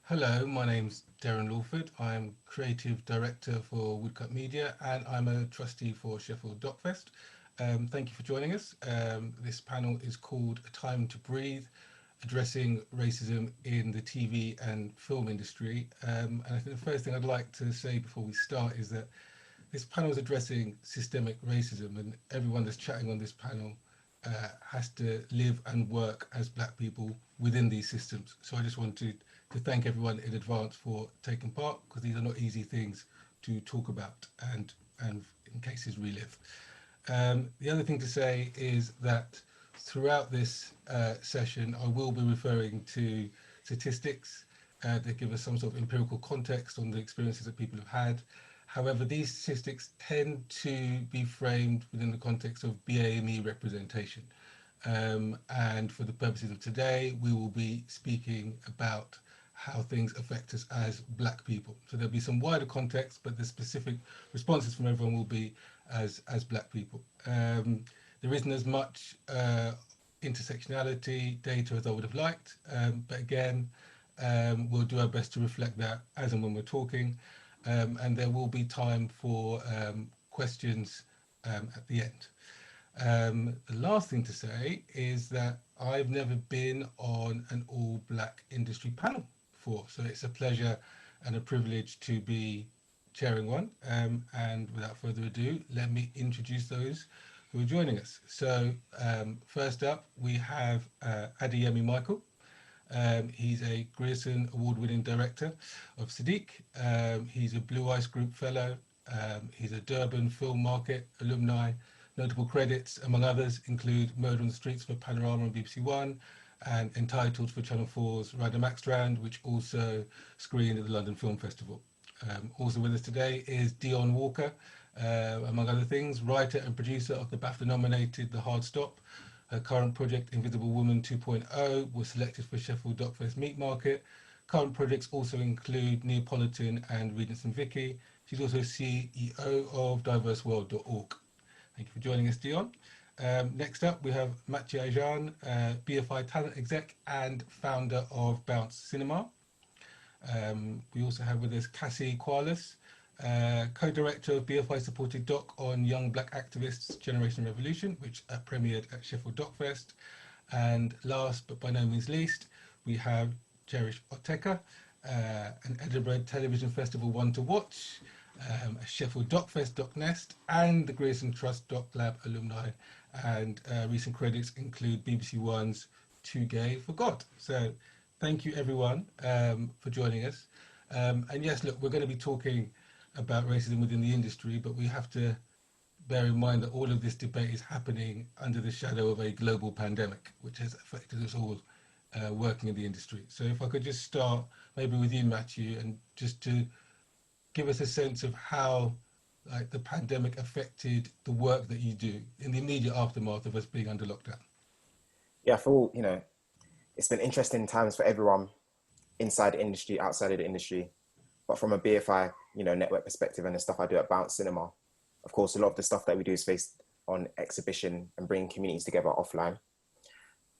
Hello, my name's Darren Lawford. I'm Creative Director for Woodcut Media and I'm a trustee for Sheffield Dockfest. Thank you for joining us. This panel is called A Time to Breathe, Addressing Racism in the TV and Film Industry. And I think the first thing I'd like to say before we start is that this panel is addressing systemic racism, and everyone that's chatting on this panel has to live and work as black people within these systems. So I just want to thank everyone in advance for taking part, because these are not easy things to talk about and in cases relive. The other thing to say is that throughout this session, I will be referring to statistics that give us some sort of empirical context on the experiences that people have had. However, these statistics tend to be framed within the context of BAME representation. And for the purposes of today, we will be speaking about how things affect us as black people. So there'll be some wider context, but the specific responses from everyone will be as black people. There isn't as much intersectionality data as I would have liked, but again, we'll do our best to reflect that as and when we're talking, and there will be time for questions at the end. The last thing to say is that I've never been on an all-black industry panel before, so it's a pleasure and a privilege to be chairing one. And without further ado, let me introduce those who are joining us. So first up, we have Adeyemi Michael. He's a Grierson Award-winning director of Sadiq. He's a Blue Ice Group Fellow. He's a Durban Film Market alumni. Notable credits, among others, include Murder on the Streets for Panorama on BBC One and Entitled for Channel 4's Ryder Maxstrand, which also screened at the London Film Festival. Also with us today is Dion Walker, among other things, writer and producer of the BAFTA-nominated The Hard Stop. Her current project, Invisible Woman 2.0, was selected for Sheffield Dockfest Meat Market. Current projects also include Neapolitan and Regents and Vicky. She's also CEO of diverseworld.org. Thank you for joining us, Dion. Next up, we have Mathieu Ajan, BFI talent exec and founder of Bounce Cinema. We also have with us Cassie Qualis, co-director of BFI supported doc on Young Black Activists Generation Revolution, which premiered at Sheffield Dockfest. And last but by no means least, we have Cherish Oteka, an Edinburgh Television Festival one to watch, a Sheffield Dockfest Doc Nest, and the Grierson Trust Doc Lab alumni. And recent credits include BBC One's Too Gay for God. So thank you everyone for joining us. And yes, look, we're going to be talking about racism within the industry, but we have to bear in mind that all of this debate is happening under the shadow of a global pandemic, which has affected us all working in the industry. So if I could just start maybe with you, Matthew, and just to give us a sense of how the pandemic affected the work that you do in the immediate aftermath of us being under lockdown. Yeah, I feel, it's been interesting times for everyone inside the industry, outside of the industry. But from a BFI, network perspective and the stuff I do at Bounce Cinema, of course, a lot of the stuff that we do is based on exhibition and bringing communities together offline.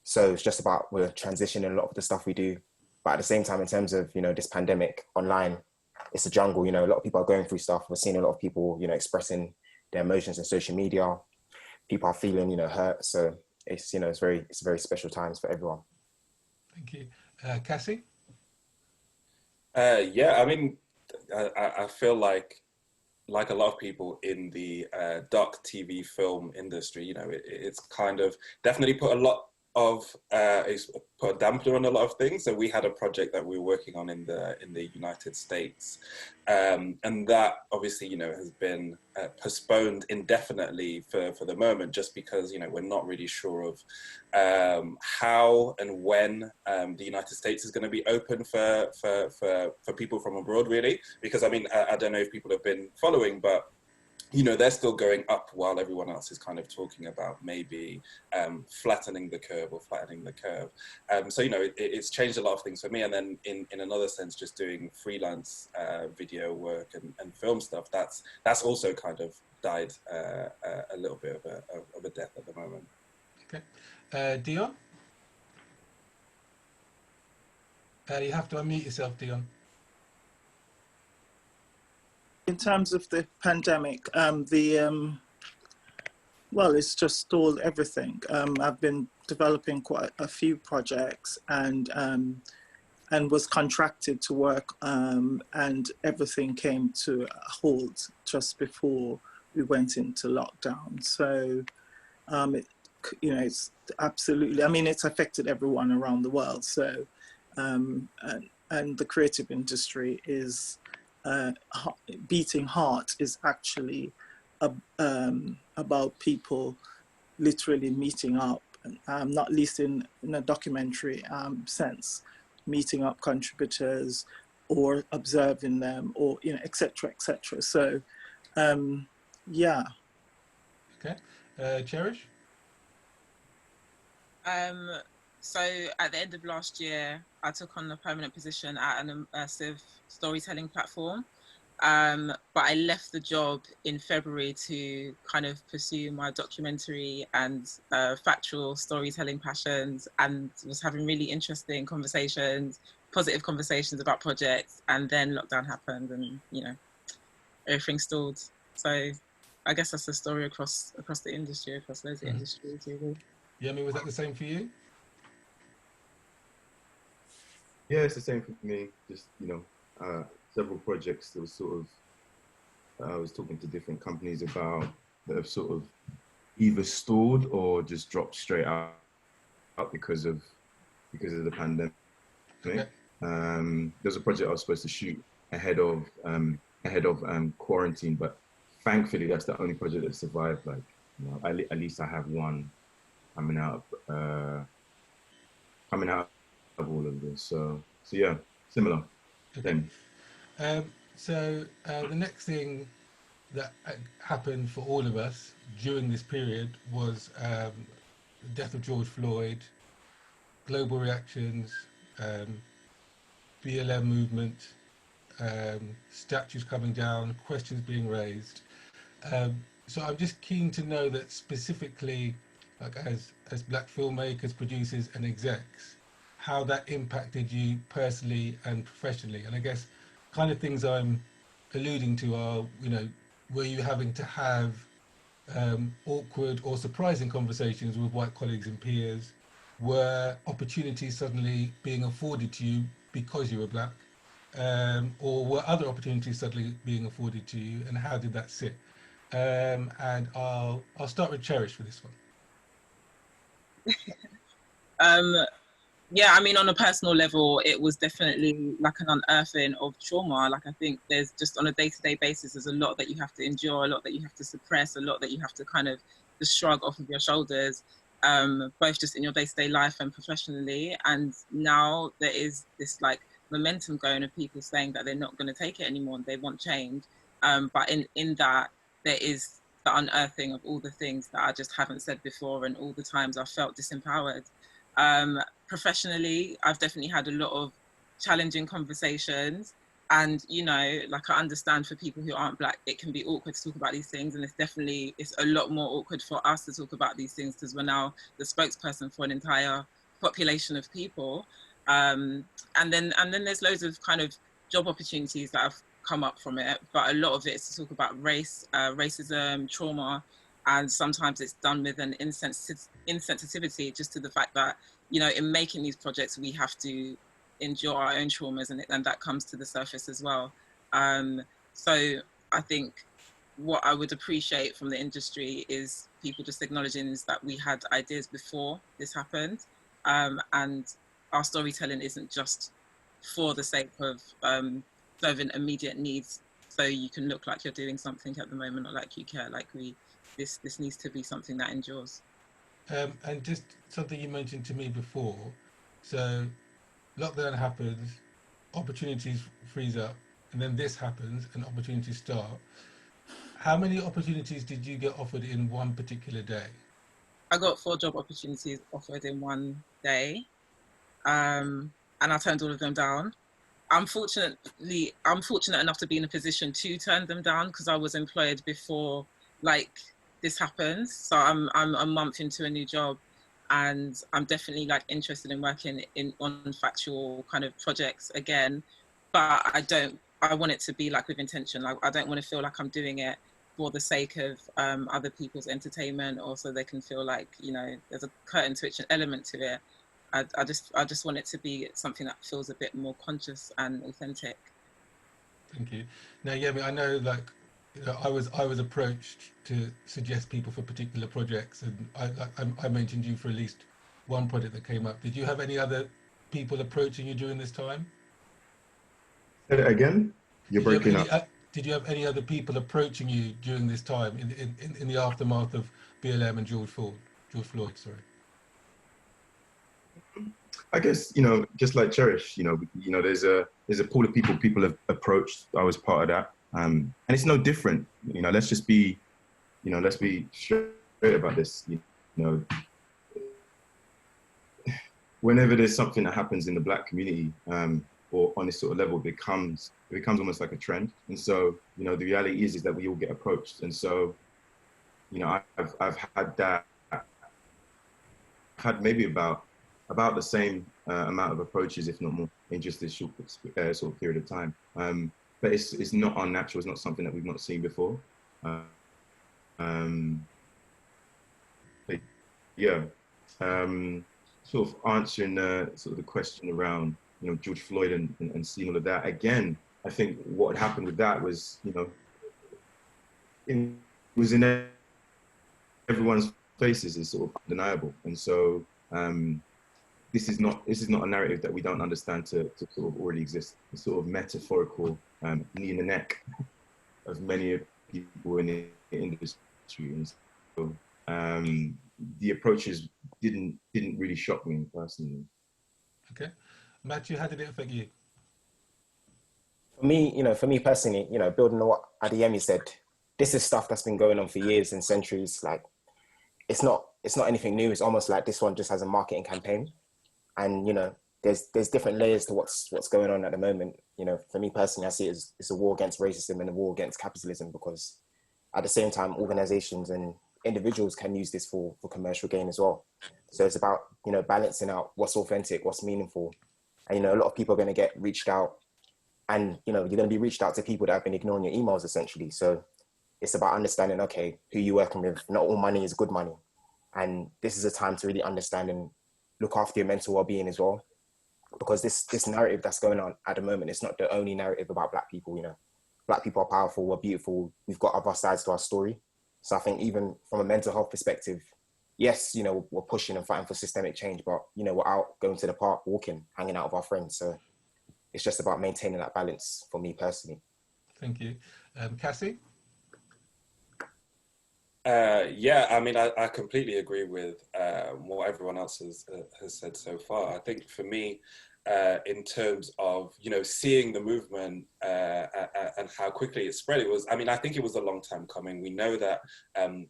So it's just about, we're transitioning a lot of the stuff we do. But at the same time, in terms of, this pandemic online, it's a jungle, a lot of people are going through stuff. We're seeing a lot of people, expressing their emotions on social media. People are feeling, hurt. So it's, it's very special times for everyone. Thank you. Cassie? Yeah, I mean, I feel like a lot of people in the doc TV film industry, it's kind of definitely put a lot of it's put a dampener on a lot of things. So we had a project that we were working on in the United States, and that obviously has been postponed indefinitely for the moment, just because we're not really sure of how and when the United States is going to be open for people from abroad, really. Because I mean, I don't know if people have been following, but they're still going up while everyone else is kind of talking about maybe flattening the curve. So, it's changed a lot of things for me. And then in another sense, just doing freelance video work and film stuff, that's also kind of died a little bit of a death at the moment. Okay. Dion? You have to unmute yourself, Dion. In terms of the pandemic, well, it's just stalled everything. I've been developing quite a few projects and was contracted to work, and everything came to a halt just before we went into lockdown. So, it's absolutely, I mean, it's affected everyone around the world. So, and the creative industry is beating heart is actually about people literally meeting up, not least in a documentary sense, meeting up contributors or observing them, or et cetera, et cetera. So yeah. Okay. Cherish? So at the end of last year, I took on a permanent position at an immersive storytelling platform. But I left the job in February to kind of pursue my documentary and factual storytelling passions, and was having really interesting conversations, positive conversations about projects. And then lockdown happened, and everything stalled. So I guess that's the story across the industry, across loads of industries, really. Yemi, was that the same for you? Yeah, it's the same for me. Just, several projects that was sort of, I was talking to different companies about, that have sort of either stalled or just dropped straight out because of the pandemic. Okay. There's a project I was supposed to shoot ahead of quarantine, but thankfully that's the only project that survived. Like, at least I have one coming out of all of this. So yeah, similar. Okay. So the next thing that happened for all of us during this period was the death of George Floyd, global reactions, BLM movement, statues coming down, questions being raised. So I'm just keen to know that specifically, like as Black filmmakers, producers and execs, how that impacted you personally and professionally. And I guess kind of things I'm alluding to are, were you having to have awkward or surprising conversations with white colleagues and peers? Were opportunities suddenly being afforded to you because you were Black? Or were other opportunities suddenly being afforded to you, and how did that sit? And I'll start with Cherish for this one. Yeah, I mean, on a personal level, it was definitely like an unearthing of trauma. Like, I think there's just on a day-to-day basis, there's a lot that you have to endure, a lot that you have to suppress, a lot that you have to kind of just shrug off of your shoulders, both just in your day-to-day life and professionally. And now there is this like momentum going of people saying that they're not going to take it anymore and they want change. But in that, there is the unearthing of all the things that I just haven't said before, and all the times I felt disempowered. Professionally, I've definitely had a lot of challenging conversations, and like, I understand for people who aren't Black, it can be awkward to talk about these things, and it's a lot more awkward for us to talk about these things because we're now the spokesperson for an entire population of people. And then there's loads of kind of job opportunities that have come up from it, but a lot of it is to talk about race, racism, trauma, and sometimes it's done with an insensitivity just to the fact that, in making these projects, we have to endure our own traumas, and that comes to the surface as well. So I think what I would appreciate from the industry is people just acknowledging is that we had ideas before this happened, and our storytelling isn't just for the sake of serving immediate needs, so you can look like you're doing something at the moment or like you care. Like, this needs to be something that endures. And just something you mentioned to me before, so lockdown happens, opportunities freeze up, and then this happens and opportunities start. How many opportunities did you get offered in one particular day? I got 4 job opportunities offered in one day, and I turned all of them down. I'm fortunate enough to be in a position to turn them down because I was employed before, like, this happens. So I'm a month into a new job, and I'm definitely like interested in working on factual kind of projects again, but I want it to be like with intention. Like I don't want to feel like I'm doing it for the sake of other people's entertainment, or so they can feel like, you know, there's a curtain twitching element to it. I just want it to be something that feels a bit more conscious and authentic. Thank you. Now, yeah, I know, like, you know, I was approached to suggest people for particular projects, and I mentioned you for at least one project that came up. Did you have any other people approaching you during this time? Say it again. You're breaking up. Did you have any other people approaching you during this time in the aftermath of BLM and George Floyd? Sorry. I guess, you know, just like Cherish, you know, there's a pool of people have approached. I was part of that, and it's no different. You know, let's be straight about this. You know, whenever there's something that happens in the Black community, or on this sort of level, it becomes almost like a trend. And so, you know, the reality is that we all get approached. And so, you know, I've had that. I've had maybe about the same amount of approaches, if not more, in just this short sort of period of time. But it's not unnatural. It's not something that we've not seen before. But yeah, sort of answering sort of the question around, you know, George Floyd and seeing all of that. Again, I think what happened with that was, you know, it was in everyone's faces, is sort of undeniable. And so this is not a narrative that we don't understand to sort of already exist. It's sort of metaphorical knee in the neck of many people in the industry. And so the approaches didn't really shock me personally. Okay. Matthew, how did it affect you? For me personally, you know, building on what Adeyemi said, this is stuff that's been going on for years and centuries. Like, it's not anything new. It's almost like this one just has a marketing campaign, and, you know, there's different layers to what's going on at the moment. You know, for me personally, I see it as it's a war against racism and a war against capitalism, because at the same time, organizations and individuals can use this for commercial gain as well. So it's about, you know, balancing out what's authentic, what's meaningful. And, you know, a lot of people are going to get reached out, and, you know, you're going to be reached out to people that have been ignoring your emails, essentially. So it's about understanding, okay, who you're working with. Not all money is good money. And this is a time to really understand and look after your mental well-being as well. Because this narrative that's going on at the moment, it's not the only narrative about Black people. You know, Black people are powerful, we're beautiful, we've got other sides to our story. So I think even from a mental health perspective, yes, you know, we're pushing and fighting for systemic change, but, you know, we're out going to the park, walking, hanging out with our friends. So it's just about maintaining that balance for me personally. Thank you. Cassie? Yeah, I mean, I completely agree with what everyone else has said so far. I think for me, in terms of, you know, seeing the movement and how quickly it spread, I think it was a long time coming. We know that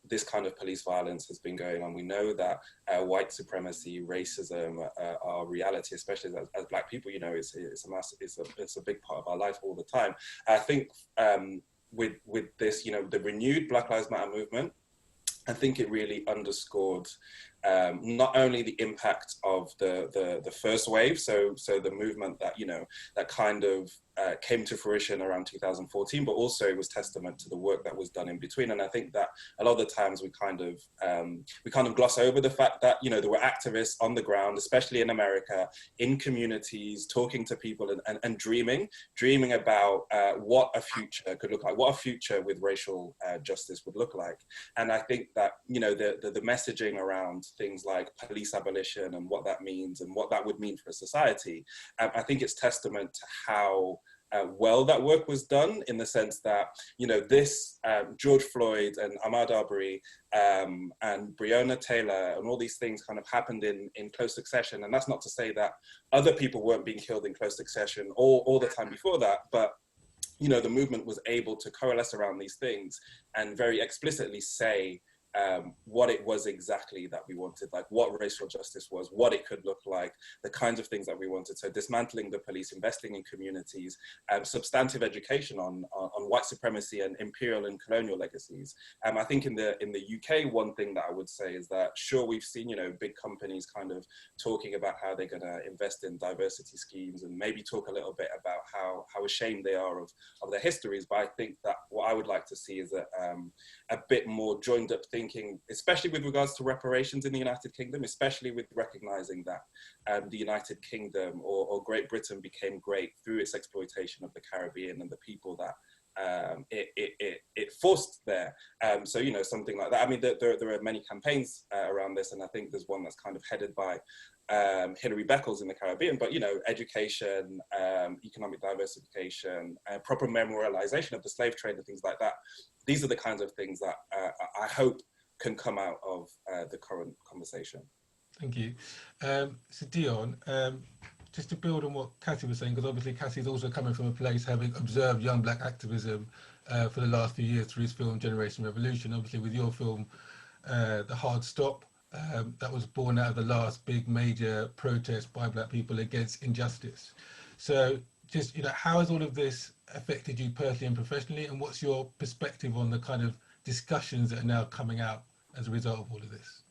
this kind of police violence has been going on. We know that white supremacy, racism are reality, especially as Black people. You know, it's a big part of our life all the time. I think with this, you know, the renewed Black Lives Matter movement, I think it really underscored not only the impact of the first wave, so the movement that, you know, that kind of came to fruition around 2014, but also it was testament to the work that was done in between. And I think that a lot of the times we kind of gloss over the fact that, you know, there were activists on the ground, especially in America, in communities, talking to people and dreaming about what a future could look like, what a future with racial justice would look like. And I think that, you know, the messaging around things like police abolition and what that means and what that would mean for a society, I think it's testament to how well that work was done, in the sense that, you know, this George Floyd and Ahmaud Arbery and Breonna Taylor and all these things kind of happened in close succession. And that's not to say that other people weren't being killed in close succession all the time before that, but, you know, the movement was able to coalesce around these things and very explicitly say, what it was exactly that we wanted, like what racial justice was, what it could look like, the kinds of things that we wanted. So dismantling the police, investing in communities, substantive education on white supremacy and imperial and colonial legacies. I think in the UK, one thing that I would say is that, sure, we've seen, you know, big companies kind of talking about how they're going to invest in diversity schemes and maybe talk a little bit about how ashamed they are of their histories. But I think that what I would like to see is a bit more joined up thinking, especially with regards to reparations in the United Kingdom, especially with recognizing that the United Kingdom or Great Britain became great through its exploitation of the Caribbean and the people that it forced there. So, you know, something like that. I mean, there are many campaigns around this, and I think there's one that's kind of headed by Hilary Beckles in the Caribbean, but, you know, education, economic diversification, proper memorialization of the slave trade and things like that. These are the kinds of things that I hope can come out of the current conversation. Thank you. So Dion, just to build on what Cassie was saying, because obviously Cassie's also coming from a place having observed young black activism for the last few years through his film Generation Revolution. Obviously with your film, The Hard Stop, that was born out of the last big major protest by black people against injustice. So just, you know, how has all of this affected you personally and professionally, and what's your perspective on the kind of discussions that are now coming out as a result of all of this?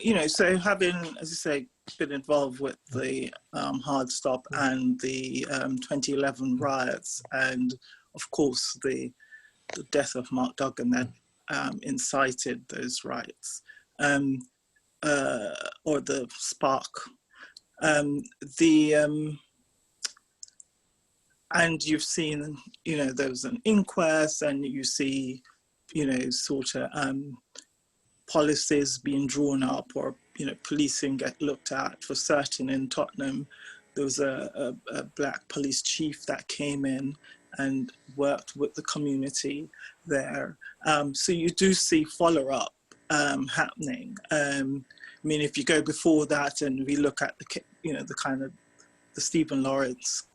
You know, so having, as you say, been involved with the Hard Stop and the 2011 riots, and of course the death of Mark Duggan that incited those riots, or the spark, and you've seen, you know, there was an inquest, and you see, you know, sort of policies being drawn up, or, you know, policing get looked at. For certain, in Tottenham, there was a black police chief that came in and worked with the community there. So you do see follow-up happening. I mean, if you go before that and we look at the, you know, the kind of the Stephen Lawrence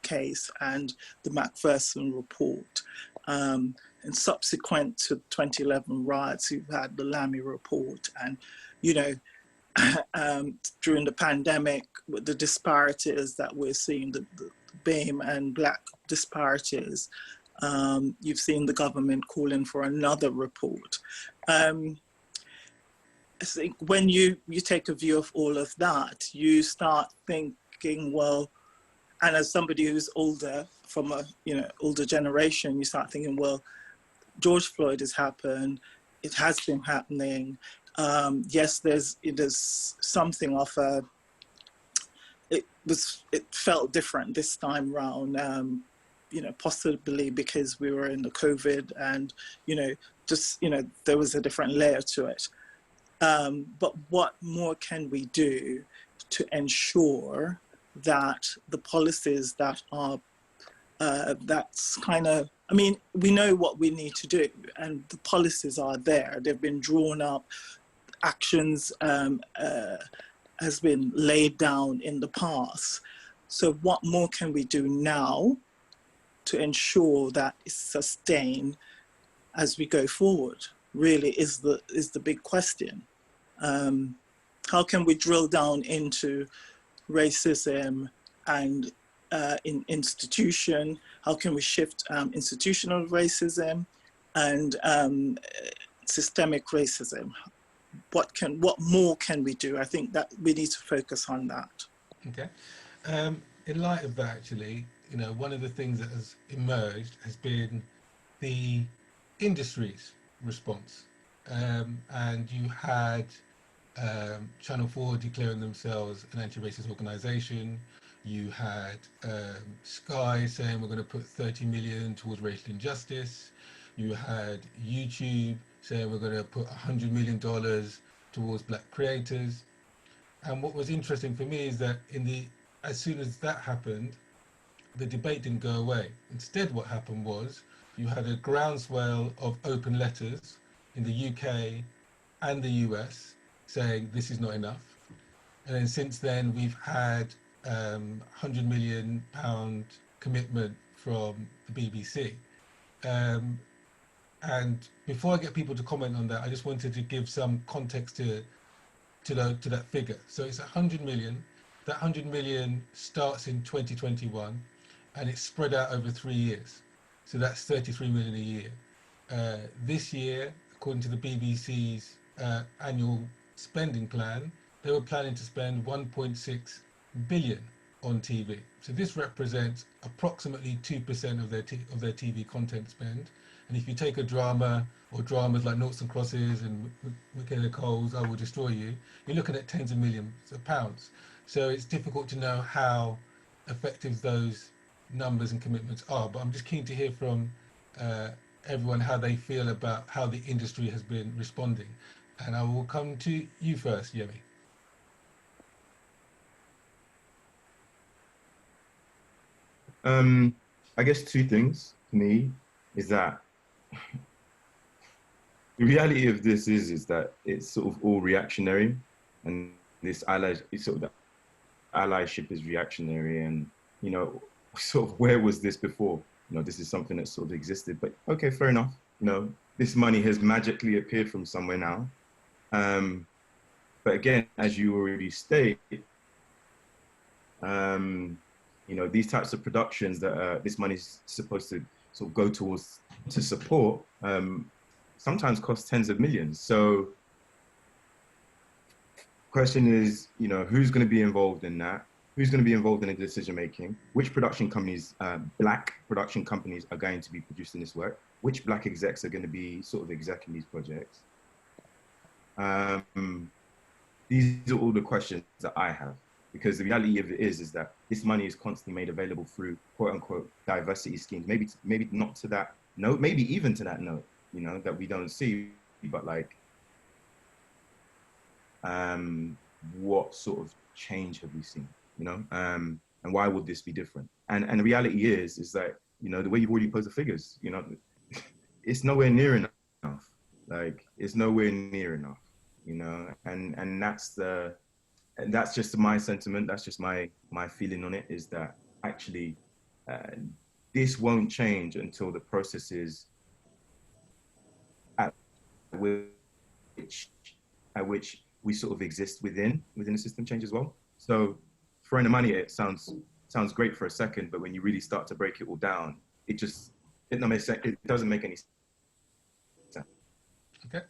case and the Macpherson report, and subsequent to 2011 riots, you've had the Lamy report, and, you know, during the pandemic, with the disparities that we're seeing, the BAME and black disparities, you've seen the government calling for another report. I think when you take a view of all of that, you start thinking, well, and as somebody who's older, from a, you know, older generation, you start thinking, well, George Floyd has happened, it has been happening. Yes, there's something of a, it felt different this time round, you know, possibly because we were in the COVID, and, you know, just, you know, there was a different layer to it. But what more can we do to ensure that the policies that are, that's kind of, I mean, we know what we need to do, and the policies are there. They've been drawn up, actions has been laid down in the past. So what more can we do now to ensure that it's sustained as we go forward, really is the big question. How can we drill down into racism and in institution? How can we shift institutional racism and systemic racism? What more can we do? I think that we need to focus on that. Okay. In light of that, actually, you know, one of the things that has emerged has been the industry's response. And you had Channel 4 declaring themselves an anti-racist organisation. You had Sky saying we're going to put 30 million towards racial injustice. You had YouTube saying we're going to put $100 million towards black creators. And what was interesting for me is that as soon as that happened, the debate didn't go away. Instead, what happened was you had a groundswell of open letters in the UK and the US saying this is not enough. And then since then, we've had £100 million commitment from the BBC. And And before I get people to comment on that, I just wanted to give some context to that figure. So it's 100 million. That 100 million starts in 2021, and it's spread out over 3 years. So that's 33 million a year. This year, according to the BBC's annual spending plan, they were planning to spend 1.6 billion on TV. So this represents approximately 2% of their TV content spend. And if you take a drama or dramas like Noughts and Crosses and Michaela Cole's I Will Destroy You, you're looking at tens of millions of pounds. So it's difficult to know how effective those numbers and commitments are. But I'm just keen to hear from everyone how they feel about how the industry has been responding. And I will come to you first, Yemi. I guess two things for me is that the reality of this is that it's sort of all reactionary, and this allyship is reactionary, and you know, sort of where was this before? You know, this is something that sort of existed, but okay, fair enough. You know, this money has magically appeared from somewhere now. But again, as you already state, you know, these types of productions that this money is supposed to sort of go towards to support sometimes cost tens of millions. So question is, you know, who's going to be involved in that? Who's going to be involved in the decision making? Which production companies, black production companies, are going to be producing this work? Which black execs are going to be sort of executing these projects? These are all the questions that I have, because the reality of it is that this money is constantly made available through quote unquote diversity schemes. Maybe not to that note, maybe even to that note, you know, that we don't see, but like, what sort of change have we seen, you know? And why would this be different? And the reality is that, you know, the way you've already posed the figures, you know, it's nowhere near enough. Like, it's nowhere near enough, you know? And that's just my sentiment. That's just my feeling on it, is that actually this won't change until the processes at which we sort of exist within the system change as well. So throwing the money at it sounds great for a second, but when you really start to break it all down, it doesn't make any sense. Okay,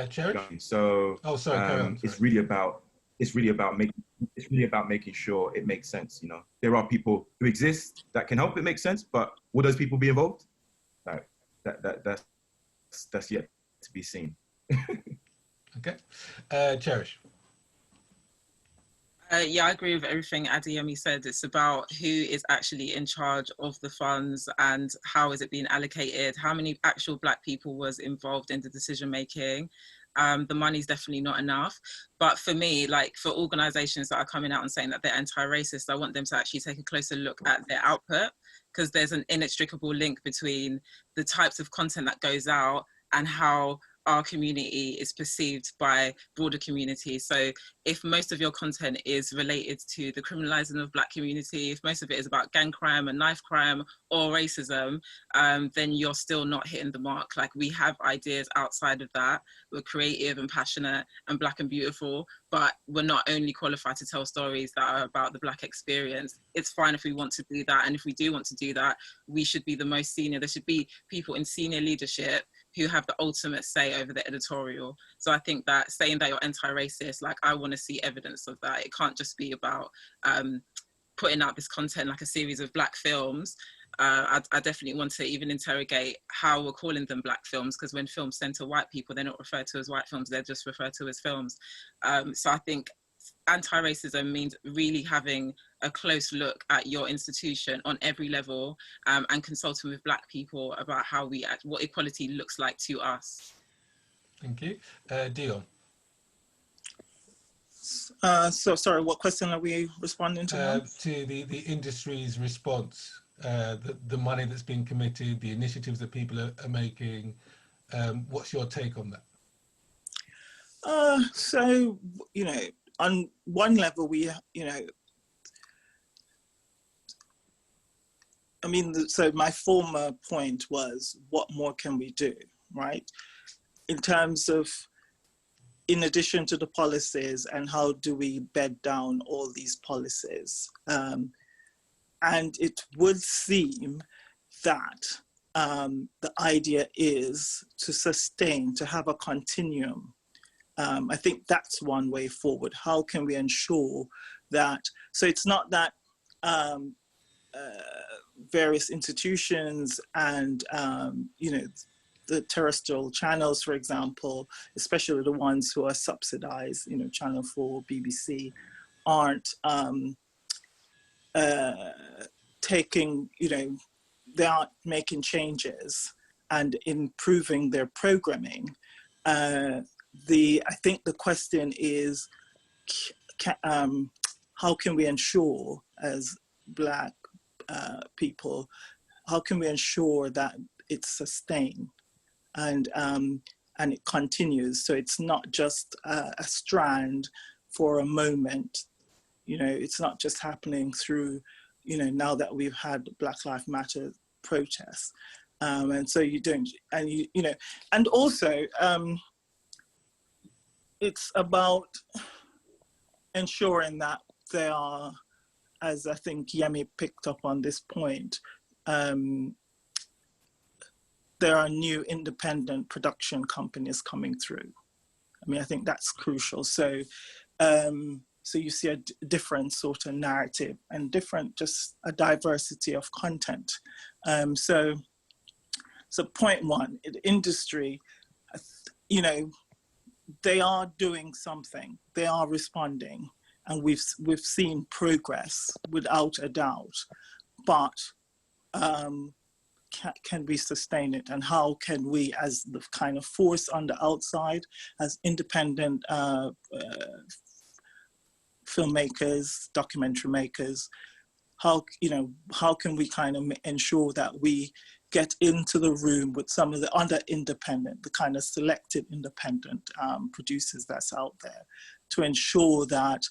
Cherish. So carry on. It's really about making sure it makes sense. You know, there are people who exist that can help it make sense, but will those people be involved? Like, that's yet to be seen. Okay, Cherish. Yeah, I agree with everything Adeyemi said. It's about who is actually in charge of the funds and how is it being allocated, how many actual Black people was involved in the decision making. The money's definitely not enough. But for me, like for organizations that are coming out and saying that they're anti-racist, I want them to actually take a closer look at their output, because there's an inextricable link between the types of content that goes out and how our community is perceived by broader communities. So if most of your content is related to the criminalizing of Black community, if most of it is about gang crime and knife crime or racism, then you're still not hitting the mark. Like, we have ideas outside of that. We're creative and passionate and Black and beautiful, but we're not only qualified to tell stories that are about the Black experience. It's fine if we want to do that. And if we do want to do that, we should be the most senior. There should be people in senior leadership who have the ultimate say over the editorial. So I think that saying that you're anti-racist, like, I want to see evidence of that. It can't just be about putting out this content like a series of Black films. I definitely want to even interrogate how we're calling them Black films, because when films center white people, they're not referred to as white films, they're just referred to as films. So I think anti-racism means really having a close look at your institution on every level, and consulting with Black people about how what equality looks like to us. Thank you. Dion. So sorry, what question are we responding to now? To the industry's response, the money that's been committed, the initiatives that people are making. What's your take on that? So, you know, on one level, I mean, so my former point was, what more can we do? right? In terms of, in addition to the policies, and how do we bed down all these policies? And it would seem that the idea is to sustain, to have a continuum. I think that's one way forward. How can we ensure that, so it's not that various institutions and, you know, the terrestrial channels, for example, especially the ones who are subsidized, you know, Channel 4, BBC, aren't taking, you know, they aren't making changes and improving their programming. I think the question is, how can we ensure as Black people, how can we ensure that it's sustained and it continues? So it's not just a strand for a moment, you know, it's not just happening through, you know, now that we've had Black Lives Matter protests. And so you don't, and you know, and also it's about ensuring that there are, as I think Yemi picked up on this point, there are new independent production companies coming through. I mean, I think that's crucial. So, so you see a different sort of narrative and different, just a diversity of content. So point one, the industry, you know, they are doing something, they are responding, and we've seen progress without a doubt, but can we sustain it? And how can we, as the kind of force on the outside, as independent filmmakers, documentary makers, how, you know, how can we kind of ensure that we get into the room with some of the other independent, the kind of selected independent producers that's out there, to ensure that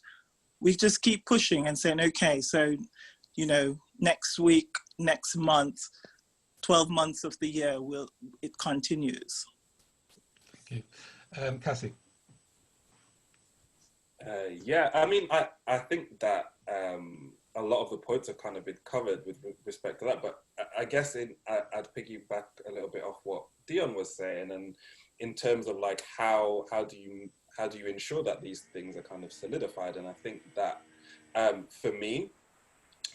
we just keep pushing and saying, okay, so, you know, next week, next month, 12 months of the year, it continues. Thank you. Cassie? Yeah, I mean, I think that a lot of the points have kind of been covered with respect to that, but I guess I'd piggyback a little bit off what Dion was saying, and in terms of like how do you ensure that these things are kind of solidified? And I think that for me,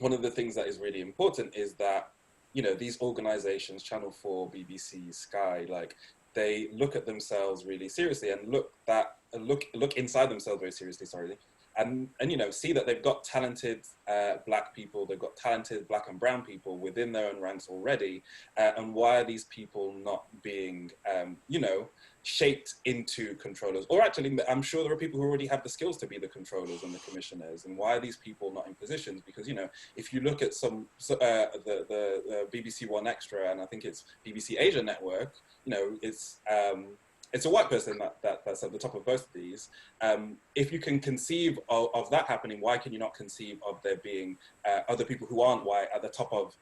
one of the things that is really important is that, you know, these organizations, Channel 4, BBC, Sky, like, they look at themselves really seriously and look inside themselves very seriously, sorry, and you know, see that they've got talented Black people, they've got talented Black and brown people within their own ranks already, and why are these people not being, you know, shaped into controllers? Or actually, I'm sure there are people who already have the skills to be the controllers and the commissioners, and why are these people not in positions? Because, you know, if you look at the BBC One Extra, and I think it's BBC Asia Network, you know, it's a white person that's at the top of both of these. If you can conceive of that happening, why can you not conceive of there being other people who aren't white at the top of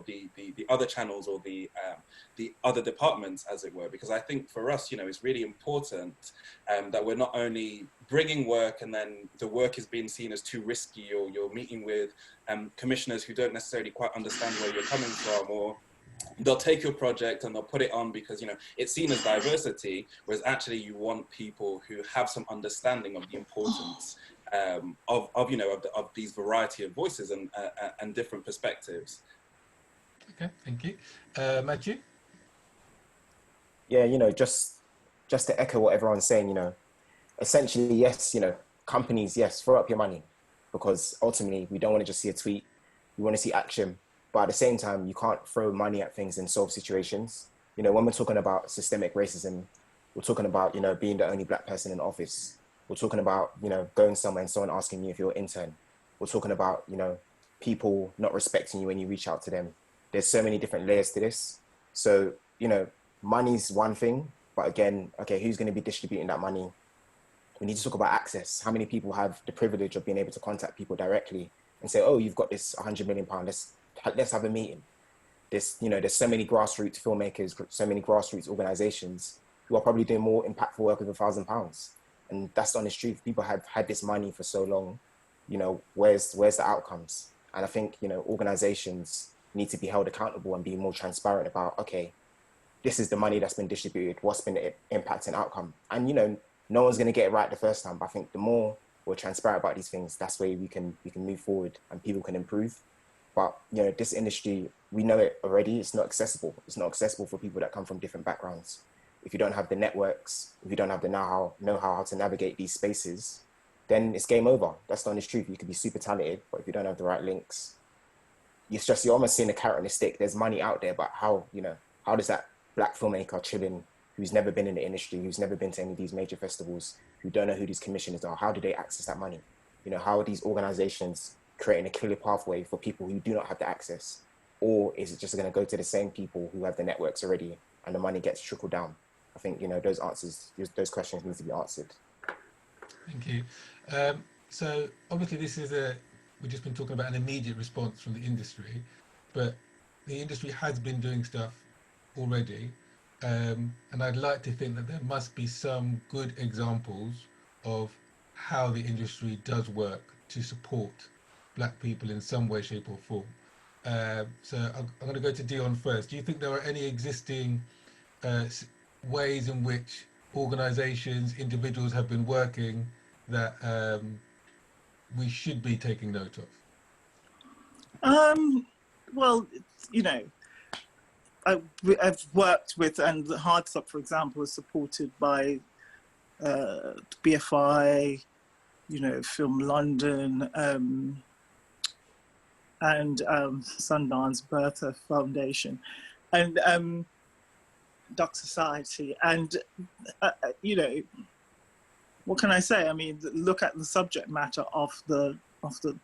the other channels or the other departments, as it were? Because I think for us, you know, it's really important that we're not only bringing work and then the work is being seen as too risky, or you're meeting with commissioners who don't necessarily quite understand where you're coming from, or they'll take your project and they'll put it on because, you know, it's seen as diversity, whereas actually you want people who have some understanding of the importance of you know, of these variety of voices and different perspectives. Okay, thank you. Matthew? Yeah, you know, just to echo what everyone's saying, you know, essentially, yes, you know, companies, yes, throw up your money, because ultimately we don't want to just see a tweet, we want to see action. But at the same time, you can't throw money at things and solve situations. You know, when we're talking about systemic racism, we're talking about, you know, being the only Black person in office. We're talking about, you know, going somewhere and someone asking you if you're an intern. We're talking about, you know, people not respecting you when you reach out to them. There's so many different layers to this. So, you know, money's one thing, but again, okay, who's going to be distributing that money? We need to talk about access. How many people have the privilege of being able to contact people directly and say, oh, you've got this £100 million, let's have a meeting. there's so many grassroots filmmakers, so many grassroots organizations who are probably doing more impactful work with £1,000. And that's the honest truth. People have had this money for so long, where's the outcomes? And I think, organizations need to be held accountable and be more transparent about, okay, this is the money that's been distributed, what's been the impact and outcome. And, no one's going to get it right the first time, but I think the more we're transparent about these things, that's where we can move forward and people can improve. But, this industry, we know it already, it's not accessible. It's not accessible for people that come from different backgrounds. If you don't have the networks, if you don't have the know-how how to navigate these spaces, then it's game over. That's the honest truth. You could be super talented, but if you don't have the right links, you're almost seeing a carrot and a stick. There's money out there, but how does that Black filmmaker chilling, who's never been in the industry, who's never been to any of these major festivals, who don't know who these commissioners are, how do they access that money? How are these organizations creating a clear pathway for people who do not have the access? Or is it just going to go to the same people who have the networks already and the money gets trickled down? I think, those questions need to be answered. Thank you. So obviously we've just been talking about an immediate response from the industry, but the industry has been doing stuff already. And I'd like to think that there must be some good examples of how the industry does work to support Black people in some way, shape or form. So I'm going to go to Dion first. Do you think there are any existing ways in which organisations, individuals have been working that we should be taking note of? Well, I've worked with, and the Hard Stop, for example, is supported by BFI, Film London, and Sundance Bertha Foundation, and Doc Society, and what can I say? I mean, look at the subject matter of the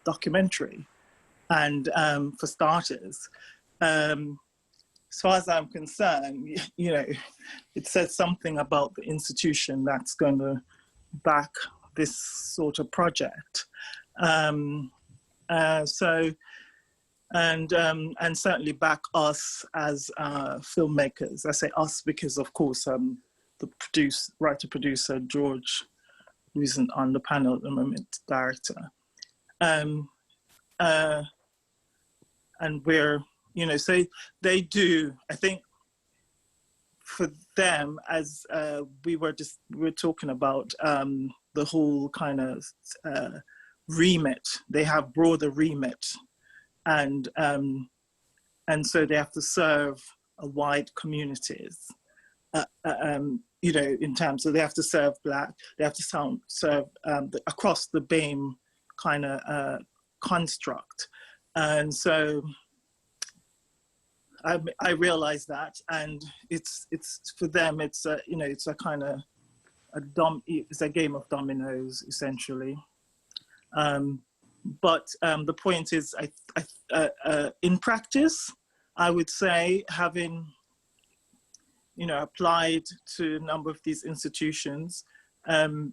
documentary, and for starters, as far as I'm concerned, it says something about the institution that's going to back this sort of project. And certainly back us as filmmakers. I say us because, of course, the writer-producer, George, who isn't on the panel at the moment, director. And we're, so they do, I think, for them, as we were talking about the whole kind of remit, they have broader remit, and so they have to serve a wide communities, in terms of they have to serve Black, they have to serve across the BAME kind of construct, and so I realize that, and it's for them, it's it's a kind of it's a game of dominoes essentially. But the point is, in practice, I would say, having applied to a number of these institutions, in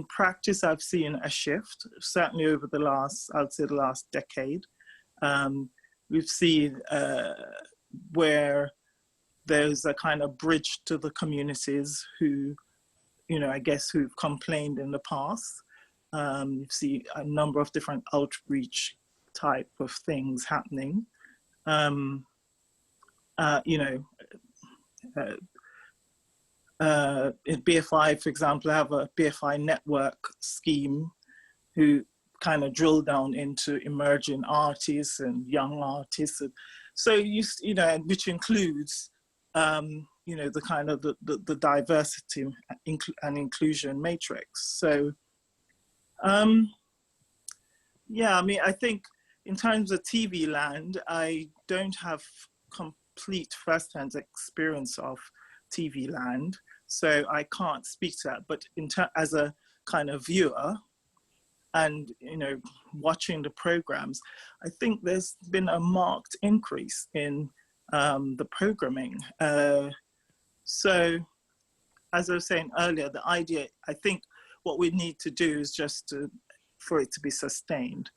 practice, I've seen a shift, certainly over the last decade. We've seen where there's a kind of bridge to the communities who, I guess, who've complained in the past. You see a number of different outreach type of things happening. In BFI, for example, I have a BFI network scheme who kind of drill down into emerging artists and young artists. So, which includes, the kind of the diversity and inclusion matrix. So, yeah, I mean, I think in terms of TV land, I don't have complete first-hand experience of TV land, so I can't speak to that. But as a kind of viewer, and watching the programs, I think there's been a marked increase in the programming. So, as I was saying earlier, the idea, I think what we need to do is just for it to be sustained.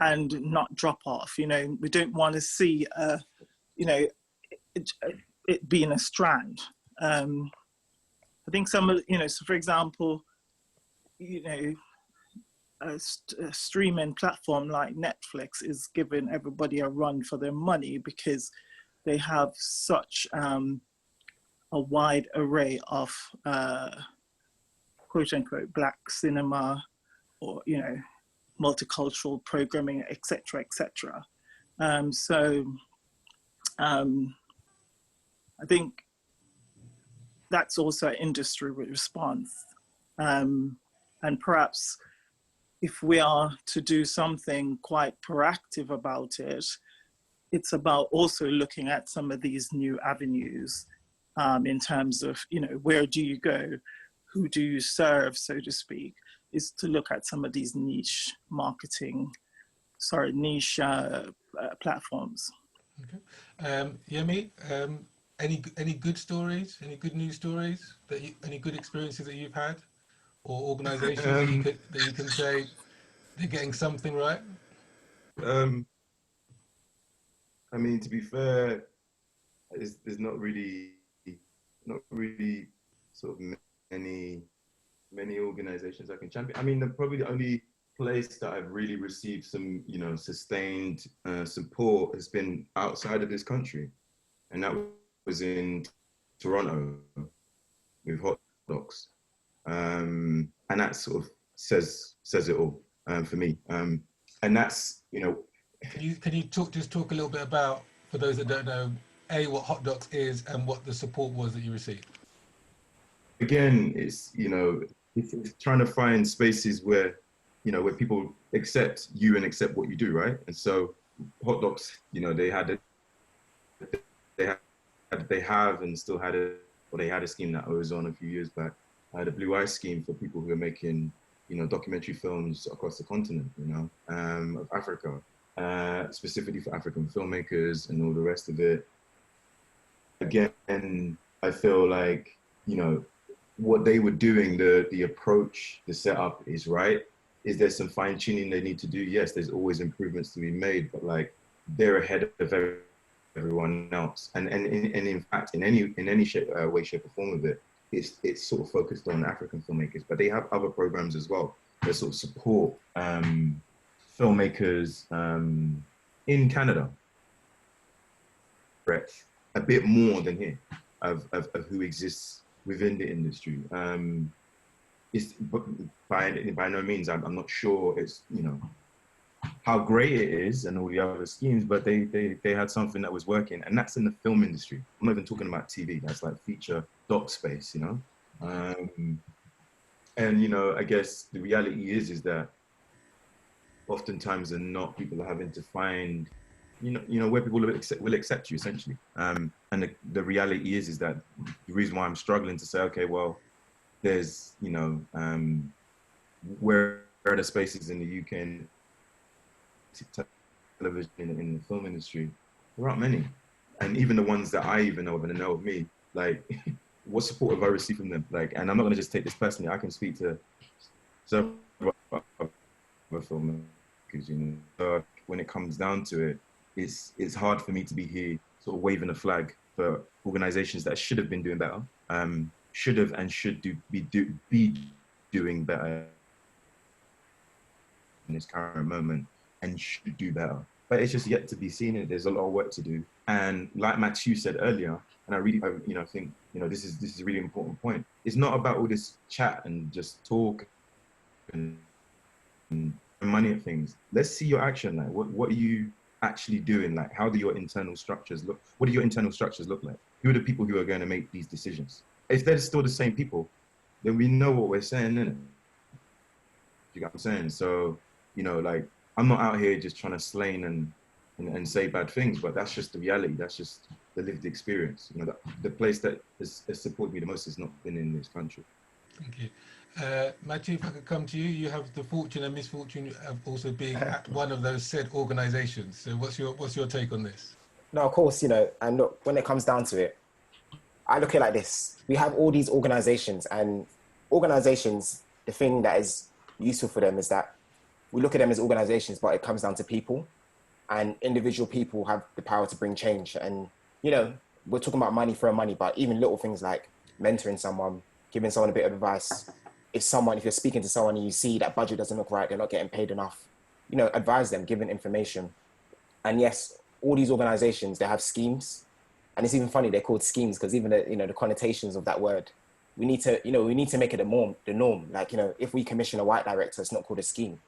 and not drop off. You know, we don't want to see, you know, it being a strand. I think some of, you know, so for example, you know, a streaming platform like Netflix is giving everybody a run for their money because they have such a wide array of quote unquote Black cinema, or, you know, multicultural programming, etc., etc. I think that's also an industry response. And perhaps if we are to do something quite proactive about it, it's about also looking at some of these new avenues in terms of, you know, where do you go? Who do you serve, so to speak, is to look at some of these niche platforms. Okay. Yemi, any good stories, any good news stories, any good experiences that you've had, or organisations that you can say they're getting something right? I mean, to be fair, there's not really sort of many organisations I can champion. I mean, probably the only place that I've really received some, you know, sustained support has been outside of this country, and that was in Toronto with Hot Docs, and that sort of says it all for me. And that's, you know. Can you talk a little bit about, for those that don't know, what Hot Docs is and what the support was that you received? Again, it's, you know, it's trying to find spaces where, you know, where people accept you and accept what you do, right? And so Hot Docs, you know, they have and still had they had a scheme that I was on a few years back. I had a Blue Eye scheme for people who are making, you know, documentary films across the continent, you know, of Africa, specifically for African filmmakers and all the rest of it. Again, I feel like, you know, what they were doing, the approach, the setup is right. Is there some fine tuning they need to do? Yes, there's always improvements to be made, but like they're ahead of everyone else. And in fact, in any way, shape or form of it, it's sort of focused on African filmmakers, but they have other programs as well that sort of support filmmakers in Canada. A bit more than here of who exists within the industry. It's by no means, I'm not sure it's, you know, how great it is and all the other schemes, but they had something that was working, and that's in the film industry. I'm not even talking about TV. That's like feature doc space, you know. And you know, I guess the reality is that oftentimes and not, people are having to find, you know, where people will accept you, essentially. And the reality is that the reason why I'm struggling to say, okay, well, there's, you know, where are the spaces in the UK and television in the film industry? There aren't many. And even the ones that I even know of and know of me, like, what support have I received from them? Like, and I'm not gonna just take this personally. I can speak to several other filmmakers, you know. So when it comes down to it, it's hard for me to be here sort of waving a flag for organizations that should have been doing better, should have and should be doing better in this current moment, and should do better. But it's just yet to be seen. There's a lot of work to do. And like Matthew said earlier, and I you know, think, you know, this is a really important point. It's not about all this chat and just talk and money and things. Let's see your action. Like, what are you actually doing? Like, how do your internal structures look? What do your internal structures look like? Who are the people who are going to make these decisions? If they're still the same people, then we know what we're saying, innit? You get what I'm saying? So, you know, like, I'm not out here just trying to slay and say bad things, but that's just the reality. That's just the lived experience. You know, the place that has supported me the most has not been in this country. Thank you. Matthew, if I could come to you, you have the fortune and misfortune of also being at one of those said organisations. So what's your take on this? No, of course, you know, and look, when it comes down to it, I look at it like this. We have all these organisations, and organisations, the thing that is useful for them is that we look at them as organizations, but it comes down to people, and individual people have the power to bring change. And, you know, we're talking about money for money, but even little things like mentoring someone, giving someone a bit of advice. If you're speaking to someone and you see that budget doesn't look right, they're not getting paid enough, you know, advise them, give them information. And yes, all these organizations, they have schemes. And it's even funny, they're called schemes because even the connotations of that word, we need to make it the norm. Like, you know, if we commission a white director, it's not called a scheme.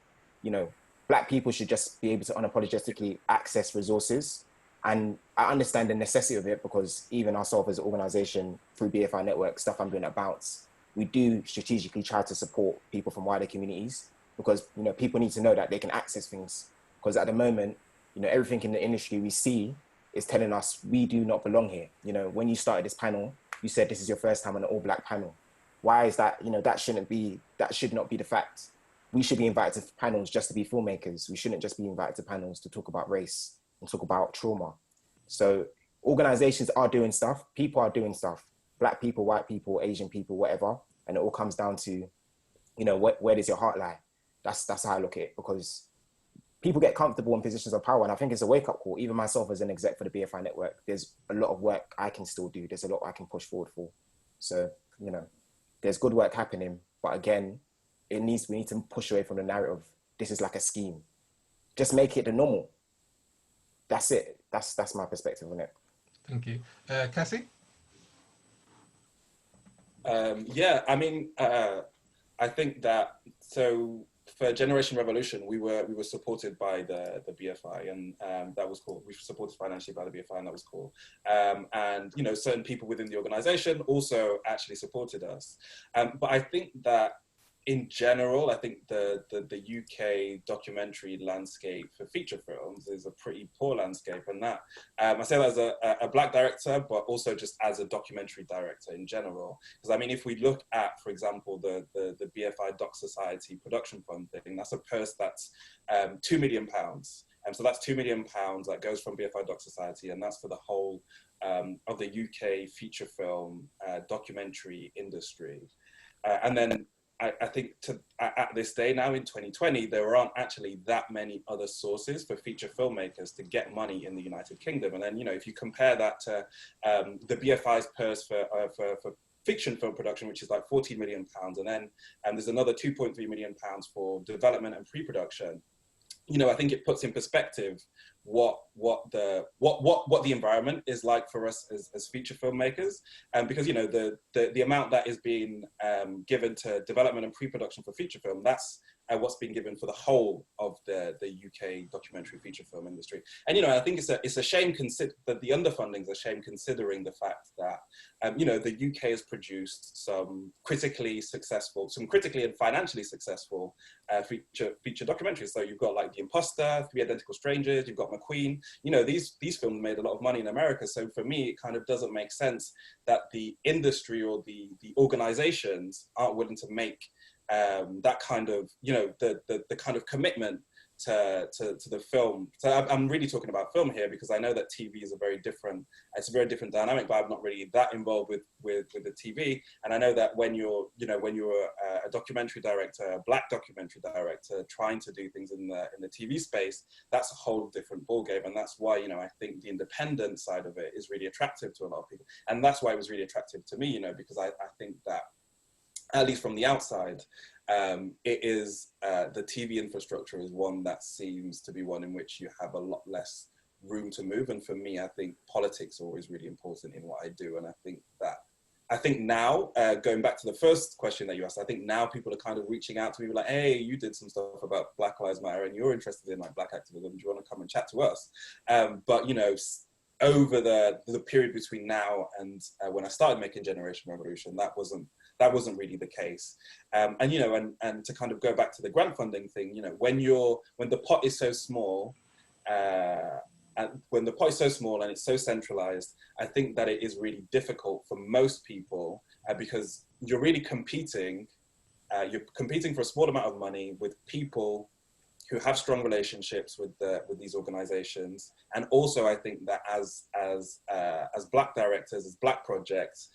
You know, Black people should just be able to unapologetically access resources. And I understand the necessity of it because even ourselves as an organization through BFI Network, stuff I'm doing at Bounce, we do strategically try to support people from wider communities because, you know, people need to know that they can access things. Because at the moment, you know, everything in the industry we see is telling us we do not belong here. You know, when you started this panel, you said this is your first time on an all-Black panel. Why is that? You know, that should not be the fact. We should be invited to panels just to be filmmakers. We shouldn't just be invited to panels to talk about race and talk about trauma. So organizations are doing stuff, people are doing stuff, Black people, white people, Asian people, whatever. And it all comes down to, you know, where does your heart lie? That's how I look at it, because people get comfortable in positions of power. And I think it's a wake-up call. Even myself as an exec for the BFI Network, there's a lot of work I can still do. There's a lot I can push forward for. So, you know, there's good work happening. But again, we need to push away from the narrative of this is like a scheme. Just make it the normal. That's it. That's my perspective on it. Thank you. Cassie? Yeah, I mean, I think that, so for Generation Revolution, we were supported by the BFI, and that was cool. We were supported financially by the BFI, and that was cool. And, you know, certain people within the organization also actually supported us. But I think that in general, I think the UK documentary landscape for feature films is a pretty poor landscape, and that I say that as a Black director, but also just as a documentary director in general. Because I mean, if we look at, for example, the BFI Doc Society production fund thing, that's a purse that's £2 million. And so that's £2 million that goes from BFI Doc Society, and that's for the whole of the UK feature film documentary industry. And then I think at this day now in 2020, there aren't actually that many other sources for feature filmmakers to get money in the United Kingdom. And then, you know, if you compare that to the BFI's purse for fiction film production, which is like £14 million, and then there's another £2.3 million for development and pre-production. You know, I think it puts in perspective what the environment is like for us as feature filmmakers, because, you know, the amount that is being given to development and pre-production for feature film, that's what's being given for the whole of the UK documentary feature film industry. And, you know, I think it's a shame that the underfunding is a shame, considering the fact that, you know, the UK has produced some critically and financially successful feature documentaries. So you've got like The Imposter, Three Identical Strangers, you've got McQueen. You know, these films made a lot of money in America. So for me, it kind of doesn't make sense that the industry or the organizations aren't willing to make that kind of, you know, the kind of commitment to the film. So I'm really talking about film here, because I know that TV is a very different dynamic, but I'm not really that involved with the TV. And I know that when you're a documentary director, a Black documentary director, trying to do things in the TV space, that's a whole different ballgame. And that's why, you know, I think the independent side of it is really attractive to a lot of people. And that's why it was really attractive to me, you know, because I think that, at least from the outside, it is the TV infrastructure is one that seems to be one in which you have a lot less room to move. And for me, I think politics are always really important in what I do. And I think now, going back to the first question that you asked, I think now people are kind of reaching out to me like, hey, you did some stuff about Black Lives Matter and you're interested in like Black activism. Do you want to come and chat to us? But, you know, over the period between now and when I started making Generation Revolution, that wasn't really the case. And, you know, and to kind of go back to the grant funding thing, you know, when the pot is so small, and it's so centralized, I think that it is really difficult for most people because you're really competing for a small amount of money with people who have strong relationships with these organizations. And also I think that as Black directors, as Black projects,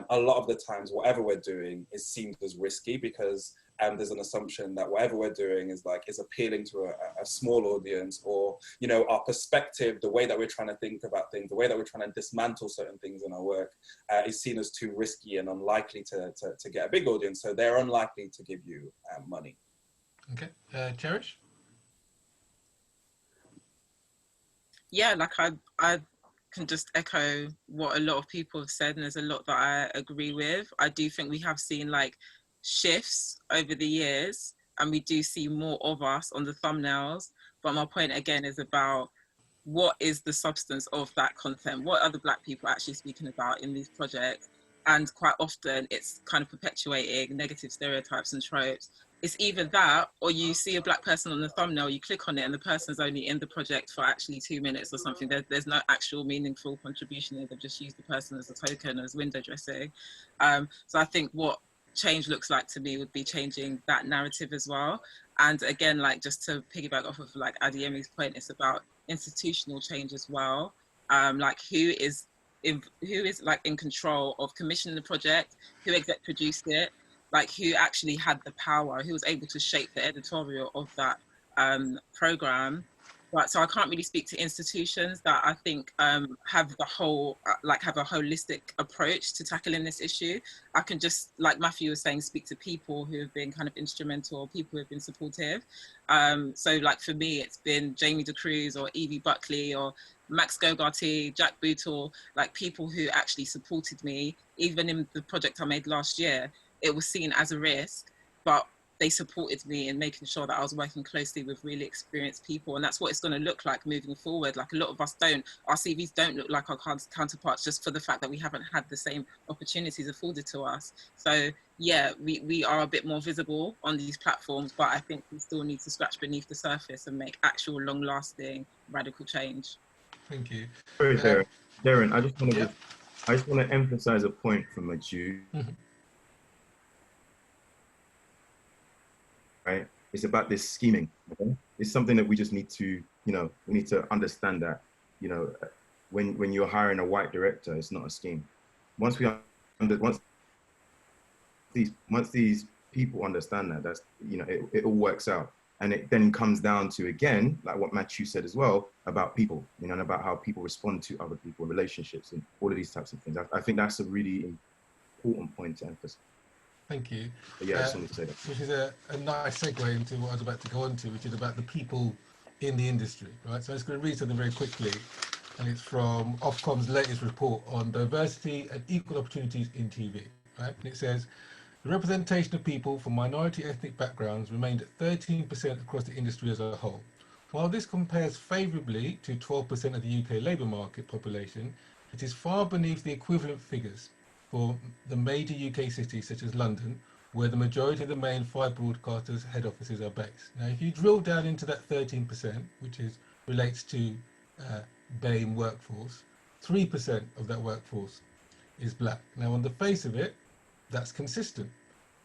a lot of the times, whatever we're doing is seen as risky because there's an assumption that whatever we're doing is appealing to a small audience, or, you know, our perspective, the way that we're trying to think about things, the way that we're trying to dismantle certain things in our work is seen as too risky and unlikely to get a big audience. So they're unlikely to give you money. Okay, Cherish? Yeah, like I can just echo what a lot of people have said, and there's a lot that I agree with. I do think we have seen like shifts over the years, and we do see more of us on the thumbnails. But my point again is about what is the substance of that content? What are the Black people actually speaking about in these projects? And quite often it's kind of perpetuating negative stereotypes and tropes. It's either that, or you see a Black person on the thumbnail, you click on it, and the person's only in the project for actually 2 minutes or something. There's no actual meaningful contribution there. They've just used the person as a token, as window dressing. So I think what change looks like to me would be changing that narrative as well. And again, like, just to piggyback off of like Adiemi's point, it's about institutional change as well. Like who is like in control of commissioning the project, who exec produced it, like who actually had the power, who was able to shape the editorial of that program. Right, so I can't really speak to institutions that I think have the whole, have a holistic approach to tackling this issue. I can just, like Matthew was saying, speak to people who have been kind of instrumental, people who have been supportive. So like for me, it's been Jamie DeCruz or Evie Buckley or Max Gogarty, Jack Bootle, like people who actually supported me. Even in the project I made last year, it was seen as a risk, but they supported me in making sure that I was working closely with really experienced people. And that's what it's going to look like moving forward. Like a lot of us our CVs don't look like our counterparts just for the fact that we haven't had the same opportunities afforded to us. So yeah, we are a bit more visible on these platforms, but I think we still need to scratch beneath the surface and make actual long lasting radical change. Thank you. Sorry, Darren, I just want to emphasize a point from a Jew. Right? It's about this scheming. Okay? It's something that we just need to, we need to understand that, when you're hiring a white director, it's not a scheme. Once these people understand that, that's, it all works out. And it then comes down to, again, like what Matthew said as well, about people, and about how people respond to other people, relationships, and all of these types of things. I think that's a really important point to emphasize. Thank you. But yeah, I just wanted to say that. Which is a nice segue into what I was about to go on to, which is about the people in the industry, right? So I'm just going to read something very quickly, and it's from Ofcom's latest report on diversity and equal opportunities in TV, right? And it says, the representation of people from minority ethnic backgrounds remained at 13% across the industry as a whole. While this compares favourably to 12% of the UK labour market population, it is far beneath the equivalent figures for the major UK cities such as London, where the majority of the main 5 broadcasters' head offices are based. Now, if you drill down into that 13%, which relates to BAME workforce, 3% of that workforce is black. Now, on the face of it, that's consistent.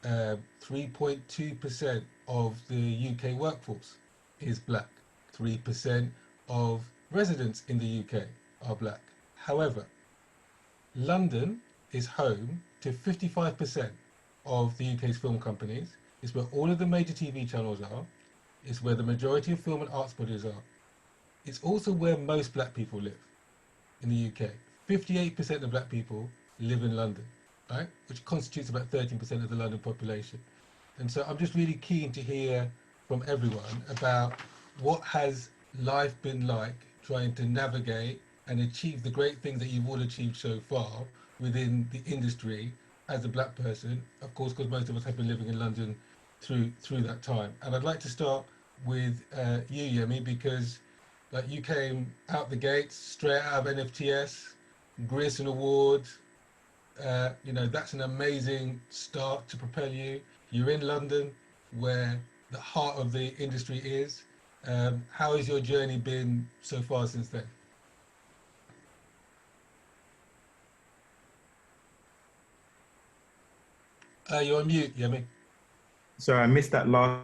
3.2% of the UK workforce is black. 3% of residents in the UK are black. However, London is home to 55% of the UK's film companies. It's where all of the major TV channels are. It's where the majority of film and arts bodies are. It's also where most black people live in the UK. 58% of black people live in London, right? Which constitutes about 13% of the London population. And so I'm just really keen to hear from everyone about what has life been like trying to navigate and achieve the great things that you've all achieved so far within the industry as a black person, of course, because most of us have been living in London through that time. And I'd like to start with you, Yemi, because you came out the gates straight out of NFTS, Grierson Award. That's an amazing start to propel you. You're in London, where the heart of the industry is. How has your journey been so far since then? You're on mute, Yemi. Sorry, I missed that last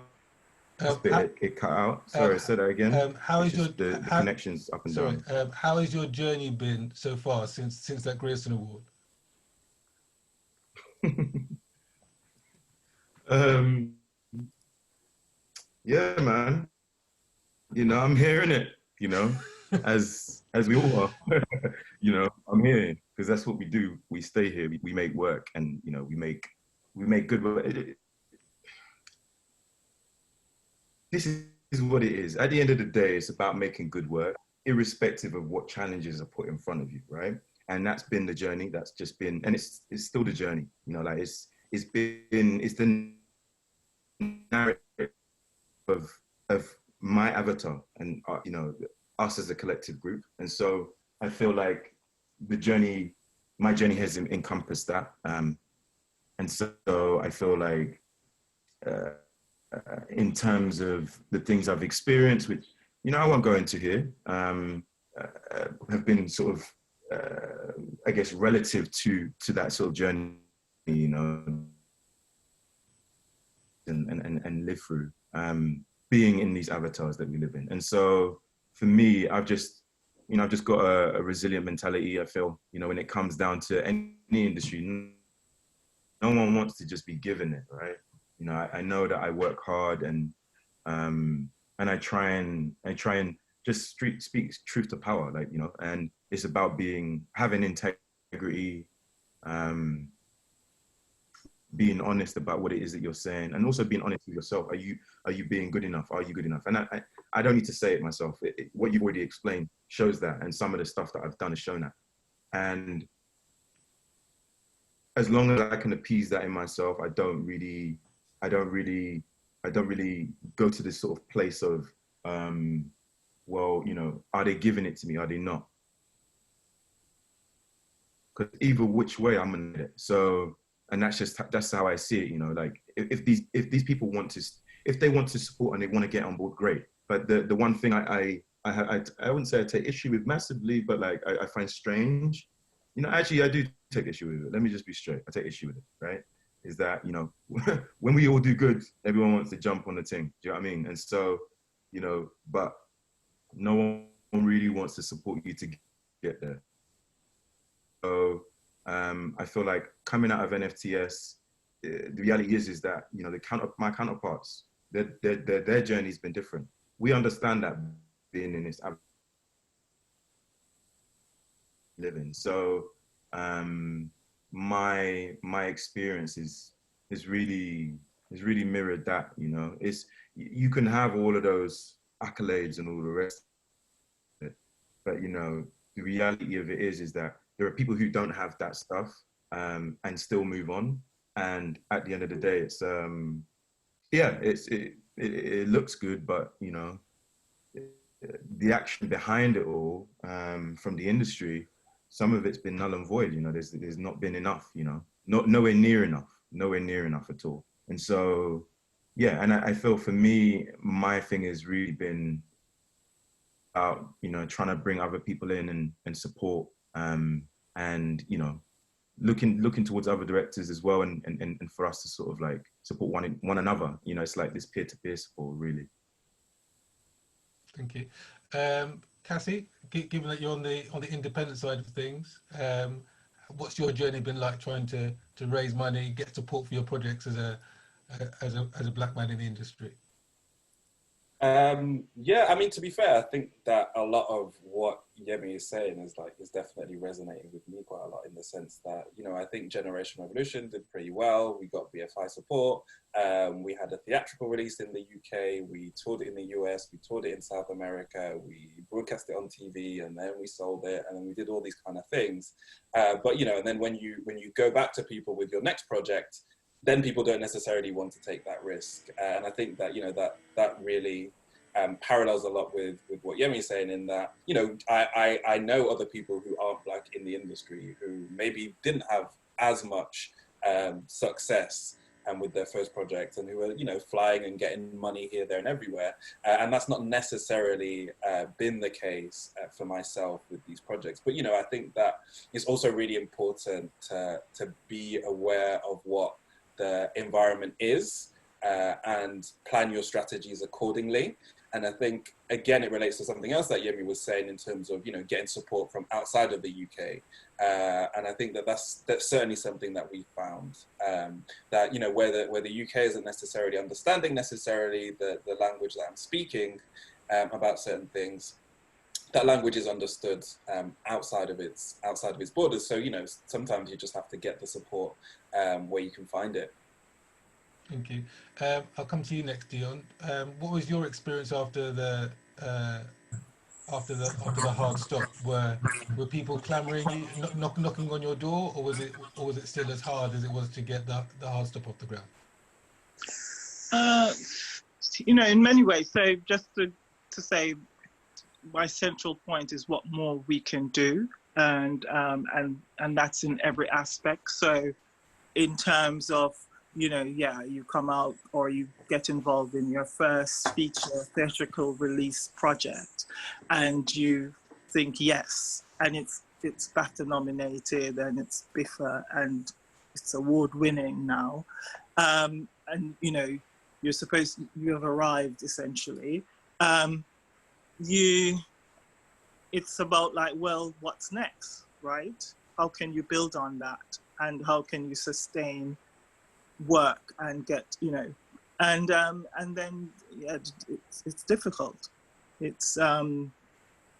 bit. It cut out. Sorry, say that again. How is the connections up and down? How has your journey been so far since that Grierson Award? Yeah, man. You know, I'm hearing it, you know, as we all are. You know, I'm here because that's what we do. We stay here, we make work, and you know, we make good work. This is what it is. At the end of the day, it's about making good work, irrespective of what challenges are put in front of you, right? And that's been the journey. That's just been, and it's still the journey. You know, like it's the narrative of my avatar and you know, us as a collective group. And so I feel like my journey has encompassed that. And so I feel like in terms of the things I've experienced, which, you know, I won't go into here, have been sort of, I guess, relative to that sort of journey, you know, and live through, being in these avatars that we live in. And so for me, I've just got a resilient mentality. I feel, you know, when it comes down to any industry, no one wants to just be given it, right? You know, I know that I work hard, and I try and just speak truth to power, like, you know, and it's about having integrity, being honest about what it is that you're saying, and also being honest with yourself. Are you being good enough? Are you good enough? And I don't need to say it myself. What you've already explained shows that, and some of the stuff that I've done has shown that. And as long as I can appease that in myself, I don't really go to this sort of place of, well, you know, are they giving it to me? Are they not? Because either which way, I'm gonna get it. So, and that's how I see it. You know, like if these people if they want to support and they want to get on board, great. But the one thing I wouldn't say I take issue with massively, but like I find strange. You know, actually, I do take issue with it. Let me just be straight. I take issue with it, right? Is that, you know, when we all do good, everyone wants to jump on the thing. Do you know what I mean? And so, you know, but no one really wants to support you to get there. So I feel like coming out of NFTS, the reality is that, you know, my counterparts, their journey's been different. We understand that being in this living. So my experience is really mirrored that, you know. You can have all of those accolades and all the rest of it, but you know, the reality of it is that there are people who don't have that stuff, and still move on. And at the end of the day, it's yeah, it looks good, but you know, the action behind it all, from the industry, some of it's been null and void. You know, there's not been enough. You know, nowhere near enough at all. And so, yeah, and I feel for me, my thing has really been about, you know, trying to bring other people in and support, and you know, looking towards other directors as well, and for us to sort of like support one another. You know, it's like this peer-to-peer support, really. Thank you. Cassie, given that you're on the independent side of things, what's your journey been like trying to raise money, get support for your projects as a black man in the industry? Yeah, I mean, to be fair, I think that a lot of what Yemi is saying is definitely resonating with me quite a lot, in the sense that, you know, I think Generation Revolution did pretty well. We got BFI support. We had a theatrical release in the UK. We toured it in the US. We toured it in South America. We broadcast it on TV, and then we sold it, and then we did all these kind of things. But you know, and then when you go back to people with your next project, then people don't necessarily want to take that risk. And I think that, you know, that really parallels a lot with what Yemi is saying, in that, you know, I know other people who aren't black in the industry who maybe didn't have as much success with their first project, and who are, you know, flying and getting money here, there and everywhere. And that's not necessarily been the case for myself with these projects. But, you know, I think that it's also really important to be aware of what the environment is, and plan your strategies accordingly. And I think, again, it relates to something else that Yemi was saying in terms of, you know, getting support from outside of the UK. And I think that that's certainly something that we found, that, you know, where the UK isn't necessarily understanding necessarily the language that I'm speaking about certain things, that language is understood outside of its borders. So, you know, sometimes you just have to get the support where you can find it. Thank you. I'll come to you next, Dion. What was your experience after the hard stop? Were people clamouring, you, knocking on your door, or was it still as hard as it was to get the hard stop off the ground? You know, in many ways. So just to say, my central point is what more we can do, and that's in every aspect. So in terms of, you know, yeah, you come out or you get involved in your first feature theatrical release project and you think, yes, and it's BAFTA nominated and it's BIFA and it's award winning now. And, you know, you have arrived essentially. It's about like, well, what's next, right? How can you build on that? And how can you sustain work and get, you know, and then yeah, it's difficult. It's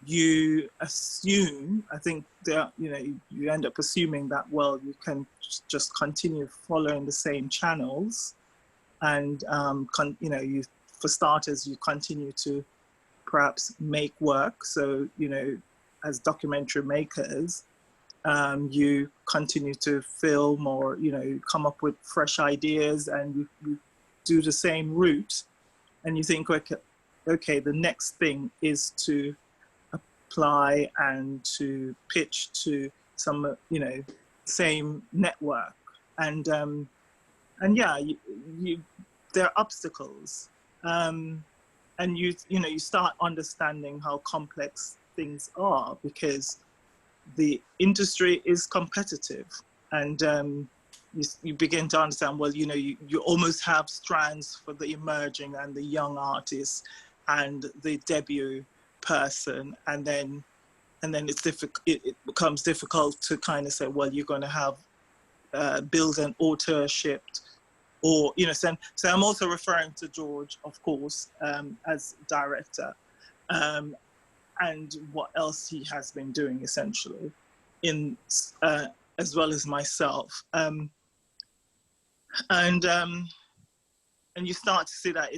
you assume, I think that, you know, you end up assuming that, well, you can just continue following the same channels, and you know, for starters, you continue to perhaps make work. So, you know, as documentary makers, you continue to film or, you know, come up with fresh ideas, and you do the same route, and you think, okay, the next thing is to apply and to pitch to some, you know, same network, and yeah, there are obstacles, and you know, you start understanding how complex things are, because the industry is competitive, and you begin to understand, well, you know, you almost have strands for the emerging and the young artists and the debut person, and then it's difficult. It becomes difficult to kind of say, well, you're going to have build an authorship, or, you know, so I'm also referring to George, of course, as director. And what else he has been doing essentially, in as well as myself, and you start to see that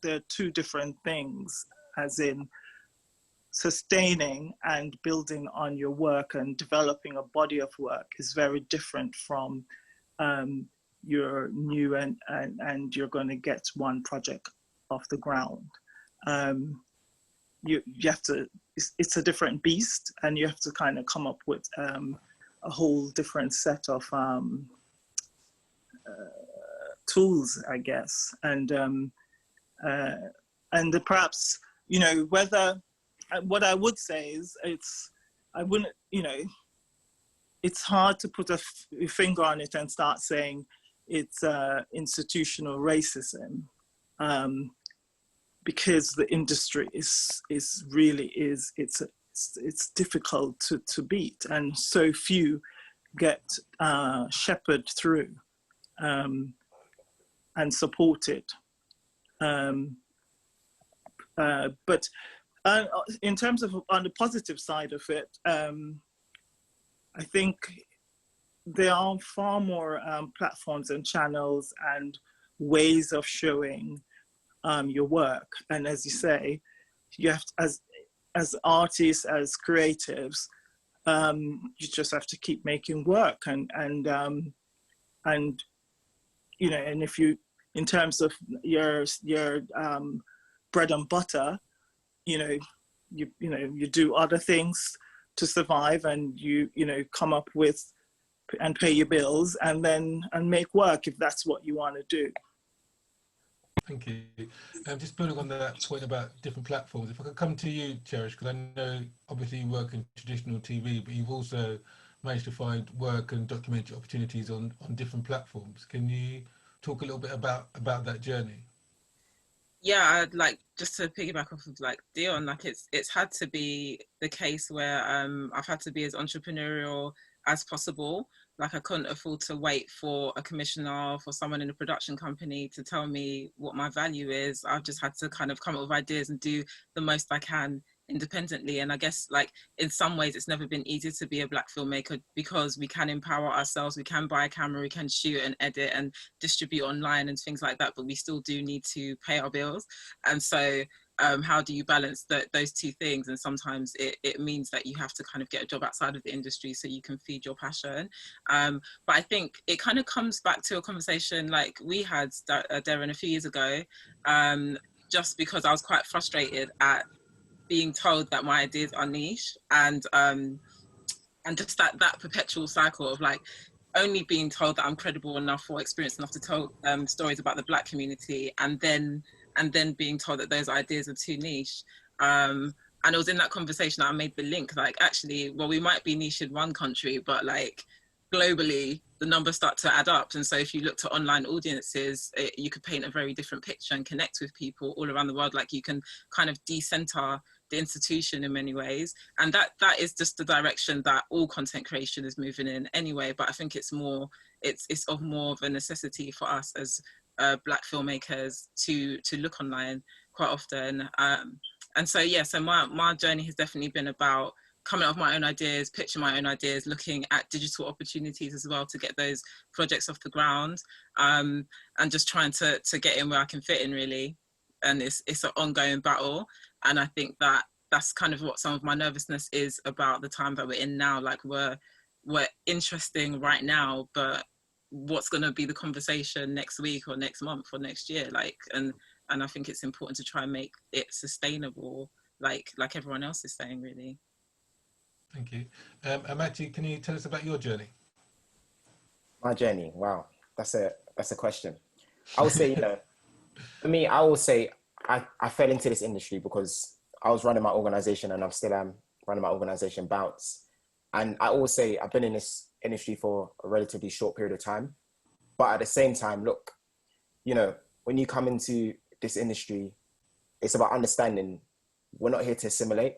there are two different things, as in sustaining and building on your work and developing a body of work is very different from you're new and you're going to get one project off the ground. You have to, it's a different beast, and you have to kind of come up with a whole different set of tools, I guess, and perhaps, you know, whether, what I would say is I wouldn't, you know, it's hard to put a finger on it and start saying it's institutional racism, because the industry is really it's difficult to beat, and so few get shepherded through and supported. But in terms of on the positive side of it, I think there are far more platforms and channels and ways of showing your work. And as you say, you have to, as artists, as creatives, you just have to keep making work, and you know, and if you, in terms of your bread and butter, you know, you do other things to survive, and you know, come up with and pay your bills, and make work if that's what you want to do. Thank you. Just building on that point about different platforms, if I could come to you, Cherish, because I know obviously you work in traditional TV, but you've also managed to find work and documentary opportunities on different platforms. Can you talk a little bit about that journey? Yeah, I'd like just to piggyback off of like Dion, like it's had to be the case where I've had to be as entrepreneurial as possible. Like I couldn't afford to wait for a commissioner, for someone in a production company to tell me what my value is. I've just had to kind of come up with ideas and do the most I can independently. And I guess like in some ways it's never been easy to be a Black filmmaker because we can empower ourselves, we can buy a camera, we can shoot and edit and distribute online and things like that, but we still do need to pay our bills. And so how do you balance those two things? And sometimes it means that you have to kind of get a job outside of the industry so you can feed your passion. But I think it kind of comes back to a conversation like we had, Darren, a few years ago, just because I was quite frustrated at being told that my ideas are niche, and just that perpetual cycle of like only being told that I'm credible enough or experienced enough to tell stories about the Black community, and then being told that those ideas are too niche. And it was in that conversation that I made the link, like actually, well, we might be niche in one country, but like globally, the numbers start to add up. And so if you look to online audiences, you could paint a very different picture and connect with people all around the world. Like you can kind of decenter the institution in many ways, and that is just the direction that all content creation is moving in anyway. But I think it's of more of a necessity for us as Black filmmakers to look online quite often. And so yeah, so my journey has definitely been about coming up with my own ideas, pitching my own ideas, looking at digital opportunities as well to get those projects off the ground, and just trying to get in where I can fit in, really. And it's an ongoing battle. And I think that's kind of what some of my nervousness is about the time that we're in now. Like we're interesting right now, but what's going to be the conversation next week or next month or next year? Like, and I think it's important to try and make it sustainable, like everyone else is saying, really. Thank you. Amati, can you tell us about your journey? My journey, wow, that's a question. I would say, for me, I will say I fell into this industry because I was running my organization, and I'm still running my organization, Bounce. And I always say I've been in this industry for a relatively short period of time. But at the same time, look, when you come into this industry, it's about understanding we're not here to assimilate.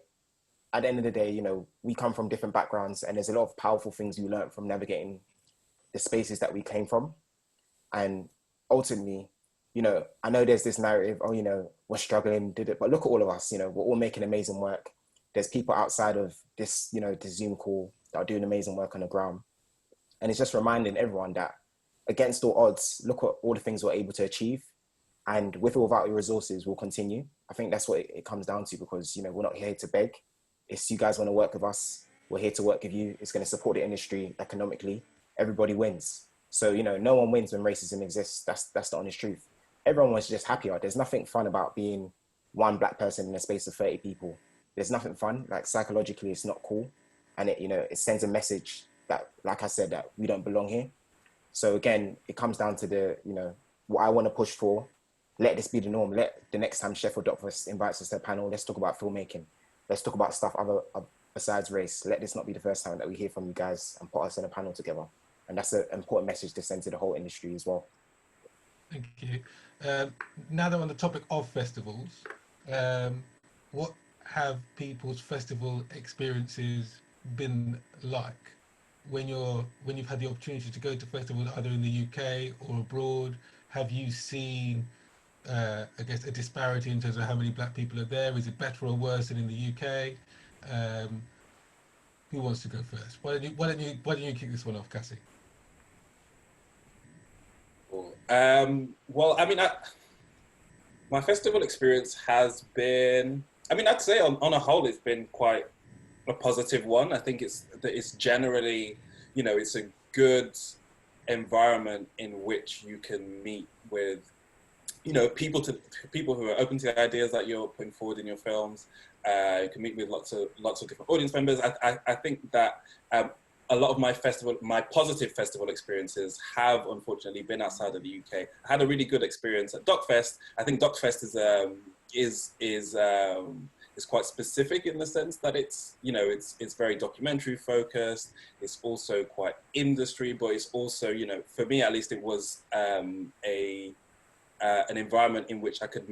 At the end of the day, we come from different backgrounds, and there's a lot of powerful things you learn from navigating the spaces that we came from. And ultimately, I know there's this narrative, we're struggling, but look at all of us, we're all making amazing work. There's people outside of this, this Zoom call that are doing amazing work on the ground. And it's just reminding everyone that against all odds, look at all the things we're able to achieve. And with or without your resources, we'll continue. I think that's what it comes down to, because, we're not here to beg. It's you guys want to work with us, we're here to work with you. It's going to support the industry economically. Everybody wins. So, no one wins when racism exists. That's the honest truth. Everyone was just happier. There's nothing fun about being one Black person in a space of 30 people. There's nothing fun. Like psychologically, it's not cool. And it sends a message that, like I said, that we don't belong here. So again, it comes down to what I want to push for. Let this be the norm. Let the next time Sheffield Docfest invites us to a panel, let's talk about filmmaking. Let's talk about stuff other besides race. Let this not be the first time that we hear from you guys and put us in a panel together. And that's an important message to send to the whole industry as well. Thank you. Now that we're on the topic of festivals, what have people's festival experiences been like when you've had the opportunity to go to festivals either in the UK or abroad? Have you seen, I guess, a disparity in terms of how many Black people are there? Is it better or worse than in the UK? Who wants to go first? Why don't you kick this one off, Cassie? Well, I mean, my festival experience has been, I'd say on a whole, it's been quite a positive one. I think it's generally, it's a good environment in which you can meet with, people who are open to the ideas that you're putting forward in your films. You can meet with lots of different audience members. I think that a lot of my positive festival experiences have unfortunately been outside of the UK. I had a really good experience at Docfest. I think Docfest is quite specific in the sense that it's very documentary focused. It's also quite industry, but it's also, for me at least, it was an environment in which I could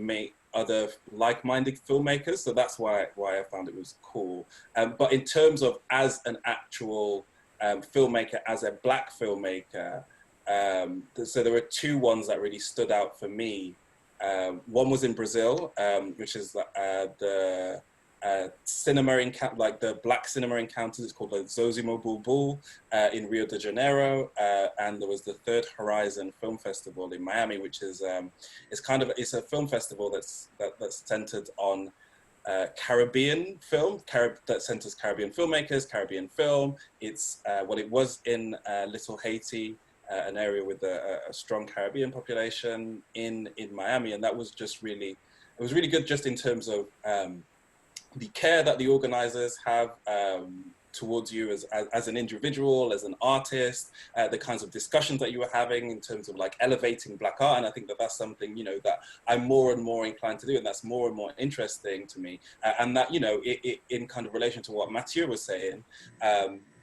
other like-minded filmmakers. So that's why I found it was cool. But in terms of as an actual filmmaker, as a Black filmmaker, so there were two ones that really stood out for me. One was in Brazil, which is the cinema encounter, like the Black cinema encounters. It's called the Zosimo Bulbul in Rio de Janeiro, and there was the Third Horizon Film Festival in Miami, which is it's a film festival that's centered on Caribbean film, that centers Caribbean filmmakers, Caribbean film. It's it was in Little Haiti, an area with a strong Caribbean population in Miami, and that was just really, it was really good just in terms of the care that the organizers have towards you as an individual, as an artist, the kinds of discussions that you were having in terms of like elevating Black art. And I think that that's something, you know, that I'm more and more inclined to do, and that's more and more interesting to me. And that, you know, in kind of relation to what Mathieu was saying,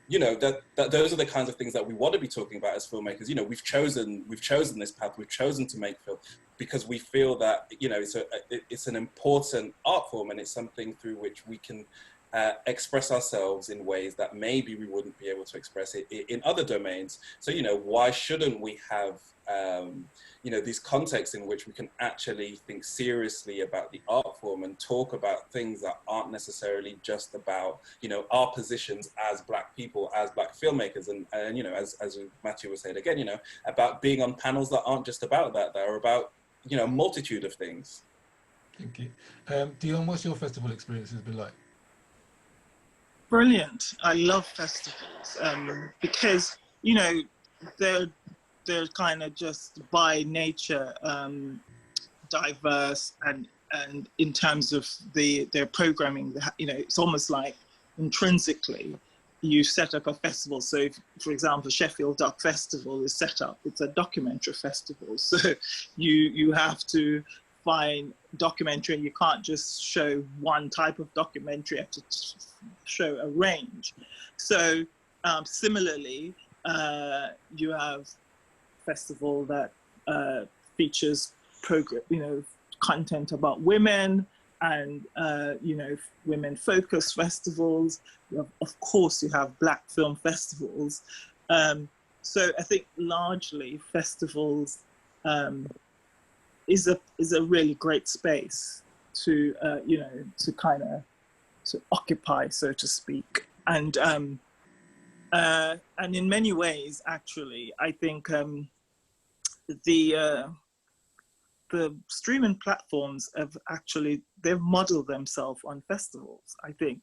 you know, that those are the kinds of things that we want to be talking about as filmmakers. You know, we've chosen this path, we've chosen to make film because we feel that, you know, it's an important art form, and it's something through which we can express ourselves in ways that maybe we wouldn't be able to express it in other domains. So, you know, why shouldn't we have, you know, these contexts in which we can actually think seriously about the art form and talk about things that aren't necessarily just about, you know, our positions as Black people, as Black filmmakers, and you know, as Mathieu was saying again, you know, about being on panels that aren't just about that are about, you know, a multitude of things. Thank you. Dion, what's your festival experience has been like? Brilliant. I love festivals because, you know, they're kind of just by nature diverse, and in terms of their programming, you know, it's almost like intrinsically you set up a festival. So if, for example, Sheffield Doc Festival is set up, it's a documentary festival. So you have to find documentary, and you can't just show one type of documentary, you have to show a range. So similarly, you have festival that features you know, content about women, and you know, women focused festivals. Of course, you have Black film festivals. So I think largely festivals is a really great space to you know, to kind of to occupy, so to speak. And in many ways, actually, I think the streaming platforms have actually, they've modeled themselves on festivals, I think,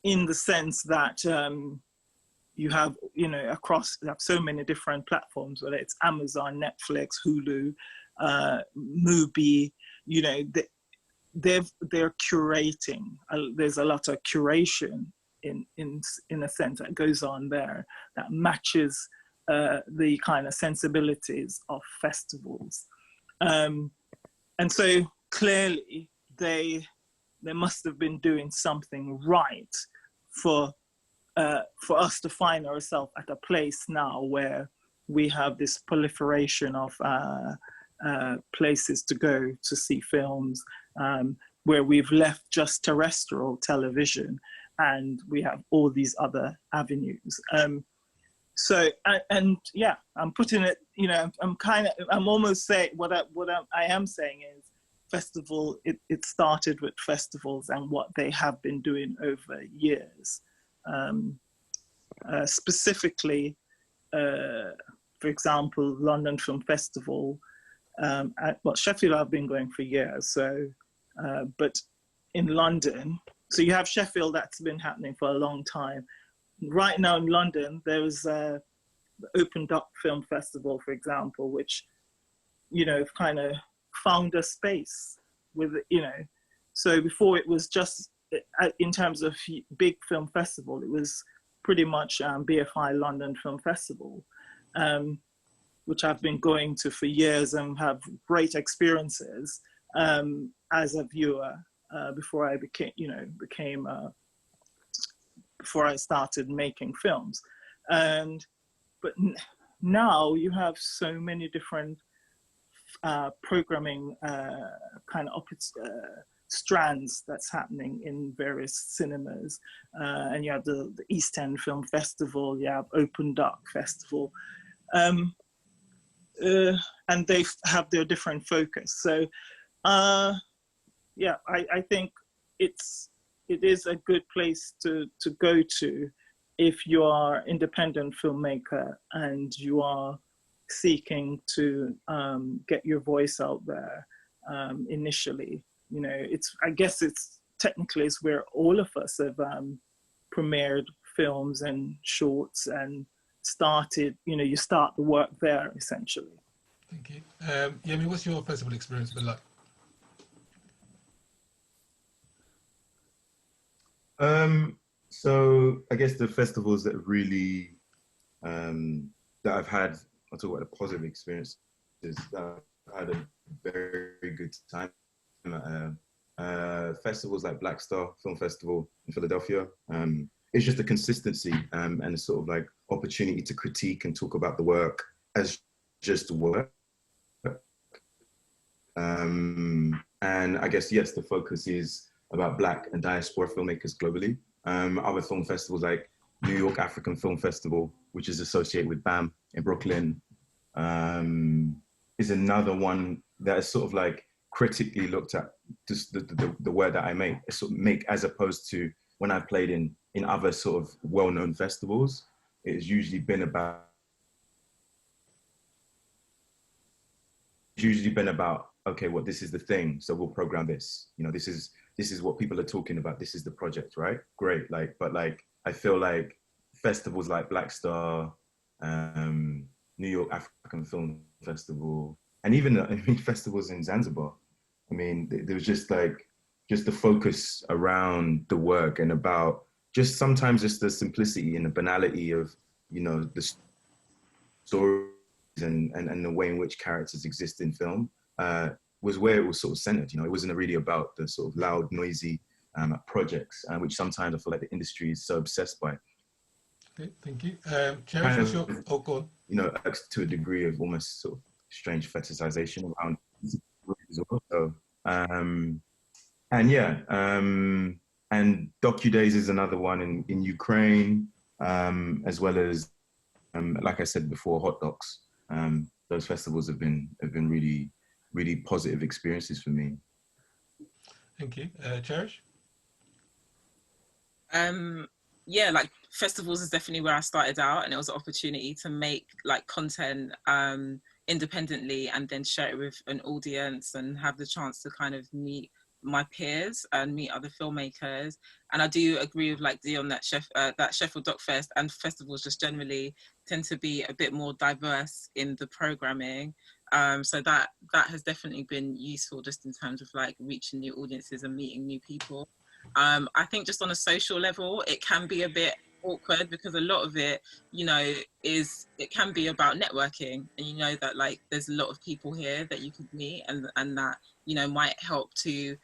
in the sense that you have, you know, you have so many different platforms, whether it's Amazon, Netflix, Hulu, Mubi, you know, they're curating. There's a lot of curation in a sense that goes on there that matches the kind of sensibilities of festivals, and so clearly they must have been doing something right for us to find ourselves at a place now where we have this proliferation of places to go to see films, where we've left just terrestrial television and we have all these other avenues. So, and yeah, I'm putting it, you know, I'm almost saying, what I am saying is festival, it started with festivals and what they have been doing over years. Specifically, for example, London Film Festival, Sheffield I've been going for years, so, but in London, so you have Sheffield, that's been happening for a long time. Right now in London, there's the Open Doc Film Festival, for example, which, you know, kind of found a space with, you know, so before it was just, in terms of big film festival, it was pretty much BFI London Film Festival, which I've been going to for years and have great experiences as a viewer before I became before I started making films. But now you have so many different programming kind of strands that's happening in various cinemas. And you have the East End Film Festival, you have Open Dark Festival, and they have their different focus. So yeah, I think it is a good place to go to if you are independent filmmaker and you are seeking to get your voice out there initially. You know, I guess it's technically it's where all of us have premiered films and shorts and started, you know, you start the work there essentially. Thank you. Yemi, what's your festival experience been like? So I guess the festivals that really that I've had, I'll talk about the positive experiences. That I've had a very good time at festivals like Black Star Film Festival in Philadelphia. It's just a consistency and a sort of like opportunity to critique and talk about the work as just work. And I guess, yes, the focus is about Black and diaspora filmmakers globally. Other film festivals like New York African Film Festival, which is associated with BAM in Brooklyn, is another one that is sort of like critically looked at just the work that I make, sort of make, as opposed to when I've played in other sort of well-known festivals. It's usually been about okay, well, this is the thing, so we'll program this. You know, this is what people are talking about. This is the project, right? Great. But I feel like festivals like Black Star, New York African Film Festival, and even festivals in Zanzibar. I mean, there was just the focus around the work and about just sometimes just the simplicity and the banality of, you know, the stories and the way in which characters exist in film was where it was sort of centered. You know, it wasn't really about the sort of loud, noisy projects, which sometimes I feel like the industry is so obsessed by. Okay, thank you. Cherish, what's your... Oh, go on. You know, to a degree of almost sort of strange fetishization around as well. So, and yeah, and DocuDays is another one in Ukraine, as well as, like I said before, Hot Docs. Those festivals have been really, really positive experiences for me. Thank you. Cherish? Yeah, like festivals is definitely where I started out, and it was an opportunity to make like content independently and then share it with an audience and have the chance to kind of meet my peers and meet other filmmakers. And I do agree with like Dion that Sheffield Doc Fest and festivals just generally tend to be a bit more diverse in the programming. So that has definitely been useful just in terms of like reaching new audiences and meeting new people. I think just on a social level, it can be a bit awkward because a lot of it, you know, it can be about networking, and you know that like there's a lot of people here that you could meet and that, you know, might help to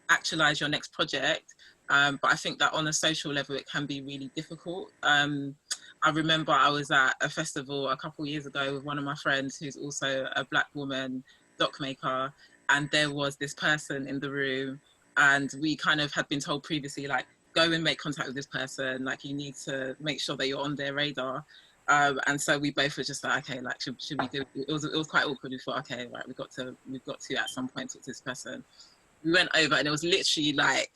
actualize your next project. But I think that on a social level, it can be really difficult. I remember I was at a festival a couple of years ago with one of my friends who's also a Black woman doc maker, and there was this person in the room, and we kind of had been told previously, like, go and make contact with this person, like you need to make sure that you're on their radar. And so we both were just like, okay, like should we do it? It was quite awkward. We thought, okay, right, we've got to at some point talk to this person. We went over and it was literally like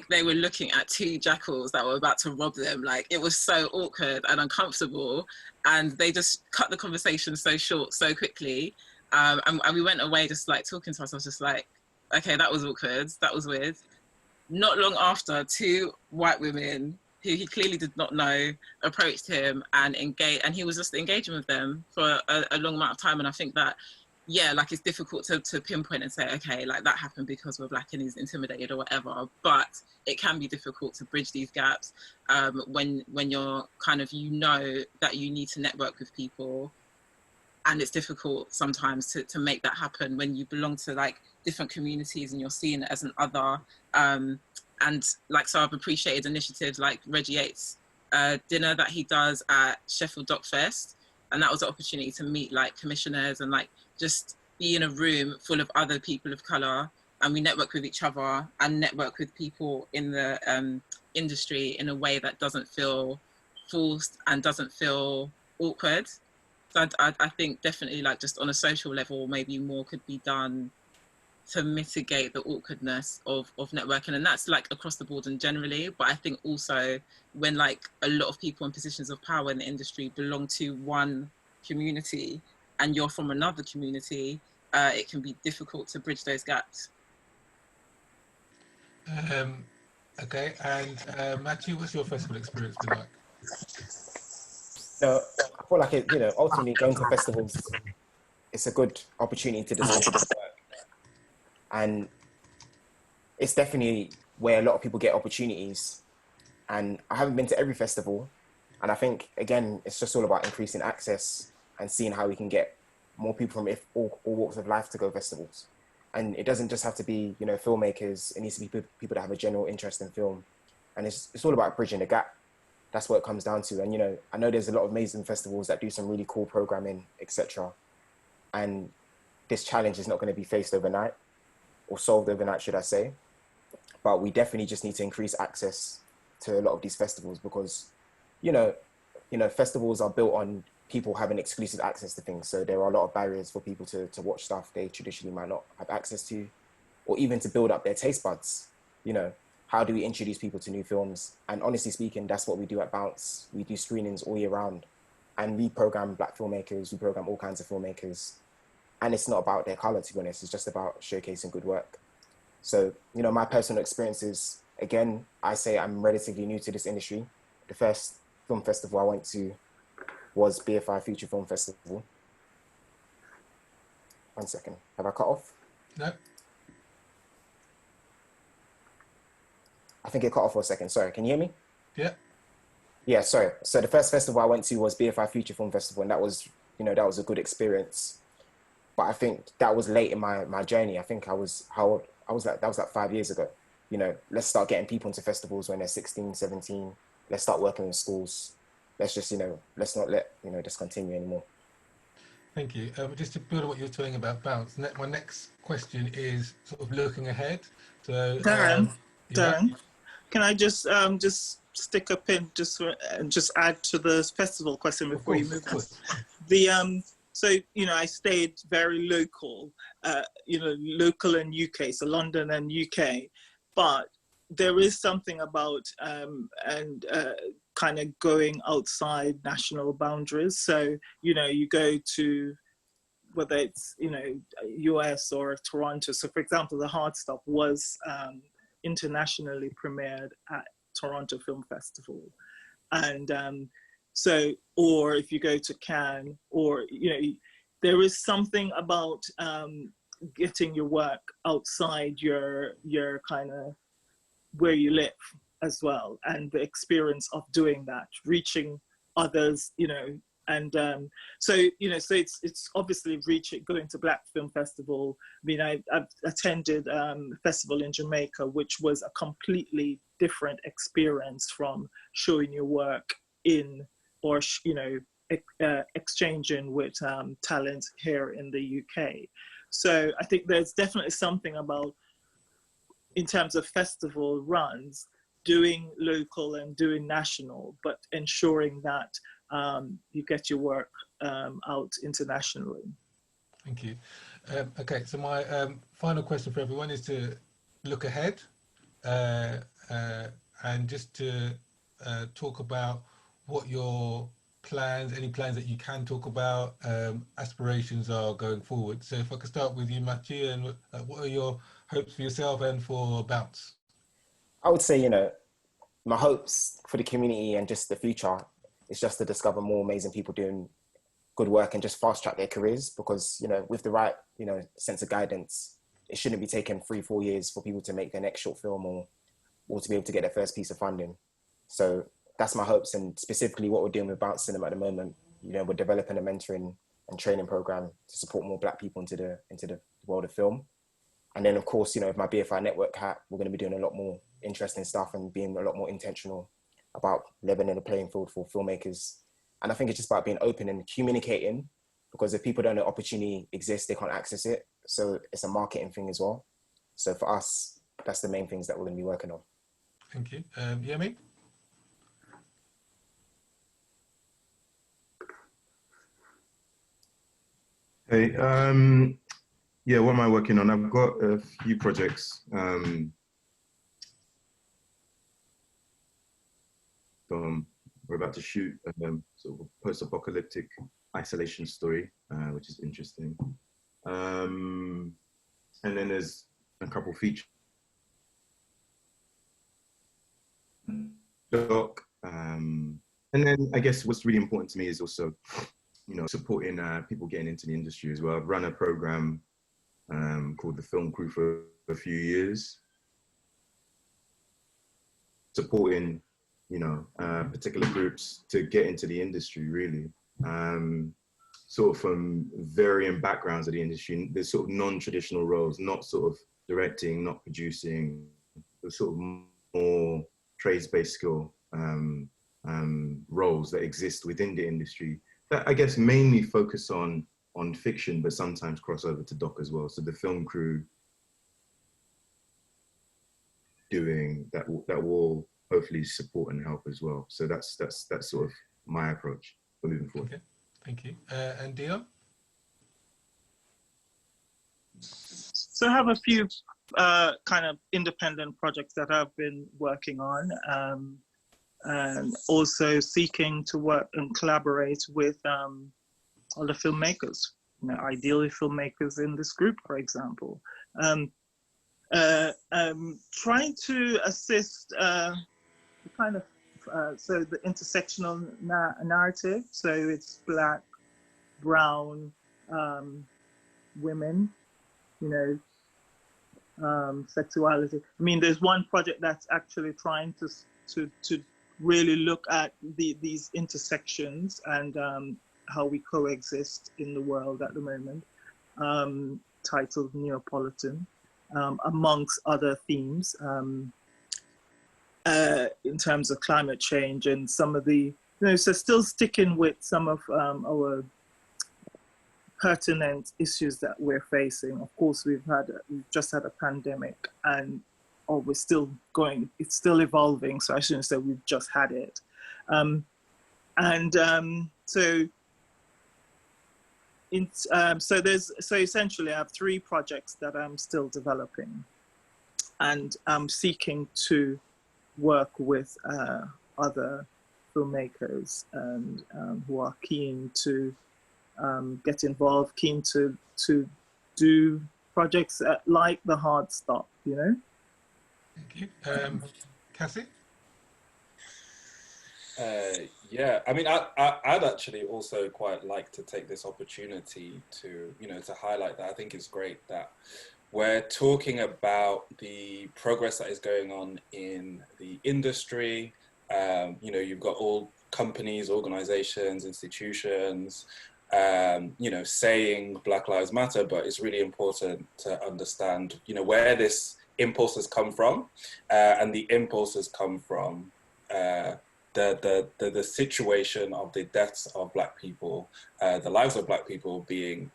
they were looking at two jackals that were about to rob them. Like it was so awkward and uncomfortable, and they just cut the conversation so short so quickly. And we went away just like talking to ourselves, just like, okay, that was awkward, that was weird. Not long after, two white women who he clearly did not know approached him and engaged, and he was just engaging with them for a long amount of time. And I think that, yeah, like it's difficult to pinpoint and say, okay, like that happened because we're Black and he's intimidated or whatever, but it can be difficult to bridge these gaps when you're kind of, you know that you need to network with people. And it's difficult sometimes to make that happen when you belong to like different communities and you're seen as an other. And like, so I've appreciated initiatives like Reggie Yates' dinner that he does at Sheffield Doc Fest. And that was an opportunity to meet like commissioners and like just be in a room full of other people of colour, and we network with each other and network with people in the industry in a way that doesn't feel forced and doesn't feel awkward. So I think definitely, like, just on a social level, maybe more could be done to mitigate the awkwardness of networking, and that's like across the board and generally. But I think also when like a lot of people in positions of power in the industry belong to one community and you're from another community, it can be difficult to bridge those gaps. Okay, and Matthew, what's your festival experience been like? No, I feel like it, ultimately going to festivals, it's a good opportunity to discover work. And it's definitely where a lot of people get opportunities. And I haven't been to every festival. And I think, again, it's just all about increasing access and seeing how we can get more people from all walks of life to go festivals. And it doesn't just have to be, filmmakers. It needs to be people that have a general interest in film. And it's all about bridging the gap. That's what it comes down to. And, I know there's a lot of amazing festivals that do some really cool programming, etc. And this challenge is not going to be faced overnight, or solved overnight, should I say. But we definitely just need to increase access to a lot of these festivals because, festivals are built on people having exclusive access to things. So there are a lot of barriers for people to watch stuff they traditionally might not have access to, or even to build up their taste buds. How do we introduce people to new films? And honestly speaking, that's what we do at Bounce. We do screenings all year round. And we program Black filmmakers, we program all kinds of filmmakers. And it's not about their color, to be honest. It's just about showcasing good work. So, my personal experiences, again, I say I'm relatively new to this industry. The first film festival I went to was BFI Feature Film Festival. 1 second. Have I cut off? No. I think it cut off for a second. Sorry, can you hear me? Yeah. Yeah, sorry. So the first festival I went to was BFI Feature Film Festival, and that was, that was a good experience. But I think that was late in my journey. I think that was like 5 years ago. Let's start getting people into festivals when they're 16, 17. Let's start working in schools. Let's just, let's not let, this continue anymore. Thank you. Just to build on what you're saying about Bounce, my next question is sort of looking ahead. So, Darren, yeah. can I just stick a pin and just add to the festival question before you move on? So, I stayed very local, local in UK, so London and UK, but there is something about kind of going outside national boundaries. So, you go to, whether it's, US or Toronto. So for example, The Hard Stop was internationally premiered at Toronto Film Festival. And so, or if you go to Cannes, or, there is something about getting your work outside your kind of where you live as well, and the experience of doing that, reaching others, and so it's obviously going to Black Film Festival. I mean, I've attended a festival in Jamaica, which was a completely different experience from showing your work in, or exchanging with talent here in the UK. So I think there's definitely something about, in terms of festival runs, doing local and doing national, but ensuring that you get your work out internationally. Thank you. Okay, so my final question for everyone is to look ahead and just to talk about what your plans, any plans that you can talk about, aspirations are going forward. So if I could start with you, Matthew, and what are your hopes for yourself and for Bounce? I would say, my hopes for the community and just the future is just to discover more amazing people doing good work and just fast track their careers, because, with the right, sense of guidance, it shouldn't be taking 3-4 years for people to make their next short film or to be able to get their first piece of funding. So that's my hopes, and specifically what we're doing with Bounce Cinema at the moment. We're developing a mentoring and training program to support more Black people into the world of film. And then, of course, with my BFI network hat, we're going to be doing a lot more interesting stuff and being a lot more intentional about leveling the playing field for filmmakers. And I think it's just about being open and communicating because if people don't know opportunity exists, they can't access it. So it's a marketing thing as well. So for us, that's the main things that we're going to be working on. Thank you. Yemi? Hey, yeah, what am I working on? I've got a few projects. We're about to shoot sort of a post-apocalyptic isolation story, which is interesting. And then there's a couple features. And then I guess what's really important to me is also, you know, supporting people getting into the industry as well. I've run a program called the Film Crew for a few years, supporting, you know, particular groups to get into the industry, really. Sort of from varying backgrounds of the industry. There's sort of non-traditional roles, not sort of directing, not producing, the sort of more trades-based skill roles that exist within the industry that I guess mainly focus on fiction, but sometimes cross over to doc as well. So the Film Crew doing that will hopefully support and help as well. So that's sort of my approach for moving forward. Okay, thank you. And Dion? So I have a few kind of independent projects that I've been working on, and also seeking to work and collaborate with other filmmakers, you know, ideally filmmakers in this group, for example. Trying to assist kind of, so the intersectional narrative, so it's Black, brown, women, you know, sexuality. I mean, there's one project that's actually trying to really look at these intersections and how we coexist in the world at the moment, titled Neapolitan, amongst other themes in terms of climate change and some of the, you know, so still sticking with some of our pertinent issues that we're facing. Of course, we've just had a pandemic, and we're still going, it's still evolving, so I shouldn't say we've just had it. So essentially I have 3 projects that I'm still developing, and I'm seeking to work with other filmmakers and who are keen to get involved, keen to do projects like The Hard Stop, you know? Thank you. Cassie? Yeah, I mean, I'd actually also quite like to take this opportunity to, you know, to highlight that. I think it's great that we're talking about the progress that is going on in the industry. You know, you've got all companies, organizations, institutions, you know, saying Black Lives Matter, but it's really important to understand, you know, where this impulse has come from, and the impulse has come from the situation of the deaths of Black people, the lives of Black people being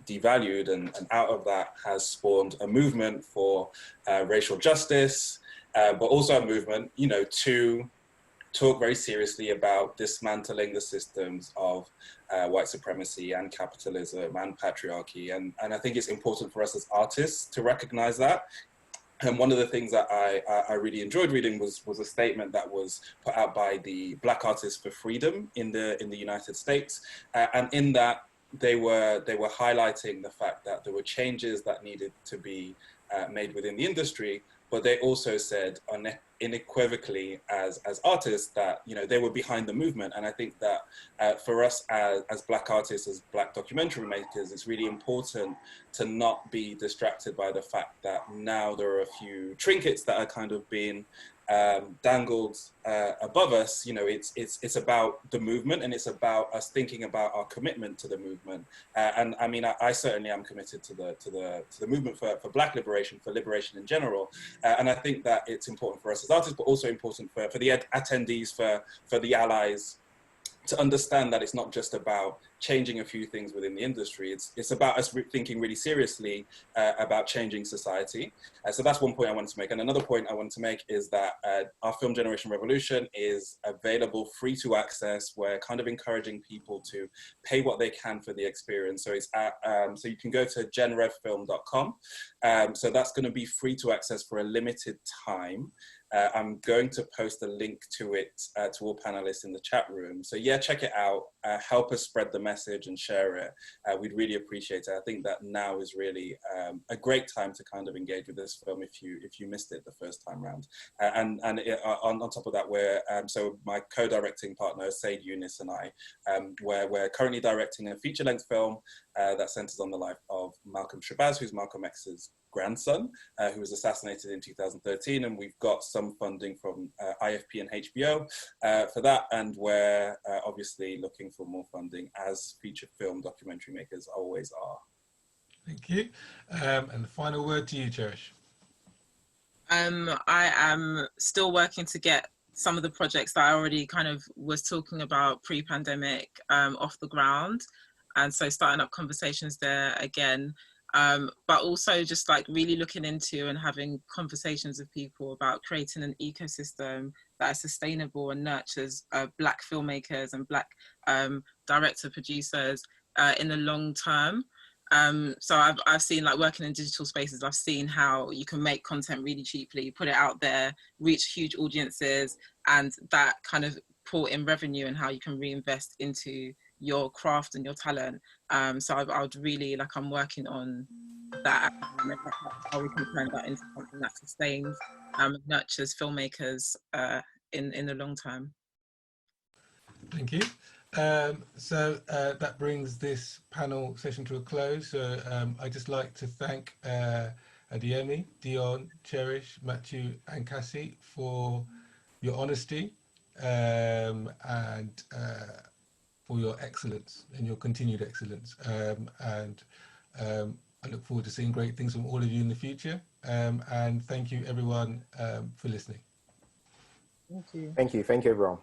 devalued, and out of that has spawned a movement for racial justice, but also a movement, you know, to talk very seriously about dismantling the systems of white supremacy and capitalism and patriarchy. And I think it's important for us as artists to recognize that. And one of the things that I really enjoyed reading was a statement that was put out by the Black Artists for Freedom in the United States, and in that they were highlighting the fact that there were changes that needed to be made within the industry, but they also said unequivocally as artists that, you know, they were behind the movement. And I think that for us as Black artists, as Black documentary makers, it's really important to not be distracted by the fact that now there are a few trinkets that are kind of being dangled above us. You know, it's about the movement, and it's about us thinking about our commitment to the movement. And I mean, I certainly am committed to the movement for Black liberation, for liberation in general. And I think that it's important for us as artists, but also important for the attendees, for the allies, to understand that it's not just about changing a few things within the industry. It's about us thinking really seriously about changing society. So that's one point I wanted to make. And another point I wanted to make is that our Film Generation Revolution is available, free to access. We're kind of encouraging people to pay what they can for the experience. So it's at, so you can go to genrevfilm.com. So that's going to be free to access for a limited time. I'm going to post a link to it to all panelists in the chat room. So yeah, check it out. Help us spread the message and share it. We'd really appreciate it. I think that now is really a great time to kind of engage with this film if you missed it the first time round. On top of that, so my co-directing partner, Said Younis, and I, we're currently directing a feature-length film that centers on the life of Malcolm Shabazz, who's Malcolm X's grandson, who was assassinated in 2013, and we've got some funding from IFP and HBO for that, and we're obviously looking for more funding, as feature film documentary makers always are. Thank you. And the final word to you, Cherish. I am still working to get some of the projects that I already kind of was talking about pre-pandemic off the ground, and so starting up conversations there again. But also just like really looking into and having conversations with people about creating an ecosystem that is sustainable and nurtures Black filmmakers and Black director producers in the long term. So I've seen, like, working in digital spaces, I've seen how you can make content really cheaply, put it out there, reach huge audiences, and that kind of pour in revenue, and how you can reinvest into your craft and your talent. So I would really, like, I'm working on that, how we can turn that into something that sustains and nurtures filmmakers in the long term. Thank you. So that brings this panel session to a close. So I'd just like to thank Adeyemi, Dion, Cherish, Matthew and Cassie for your honesty and for your excellence and your continued excellence. And I look forward to seeing great things from all of you in the future. And thank you everyone for listening. Thank you. Thank you. Thank you, everyone.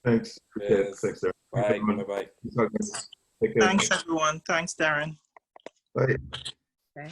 Thanks. Yes. Thanks, Darren. Bye. Bye-bye. Take care. Thanks, everyone. Thanks, Darren. Bye. Okay.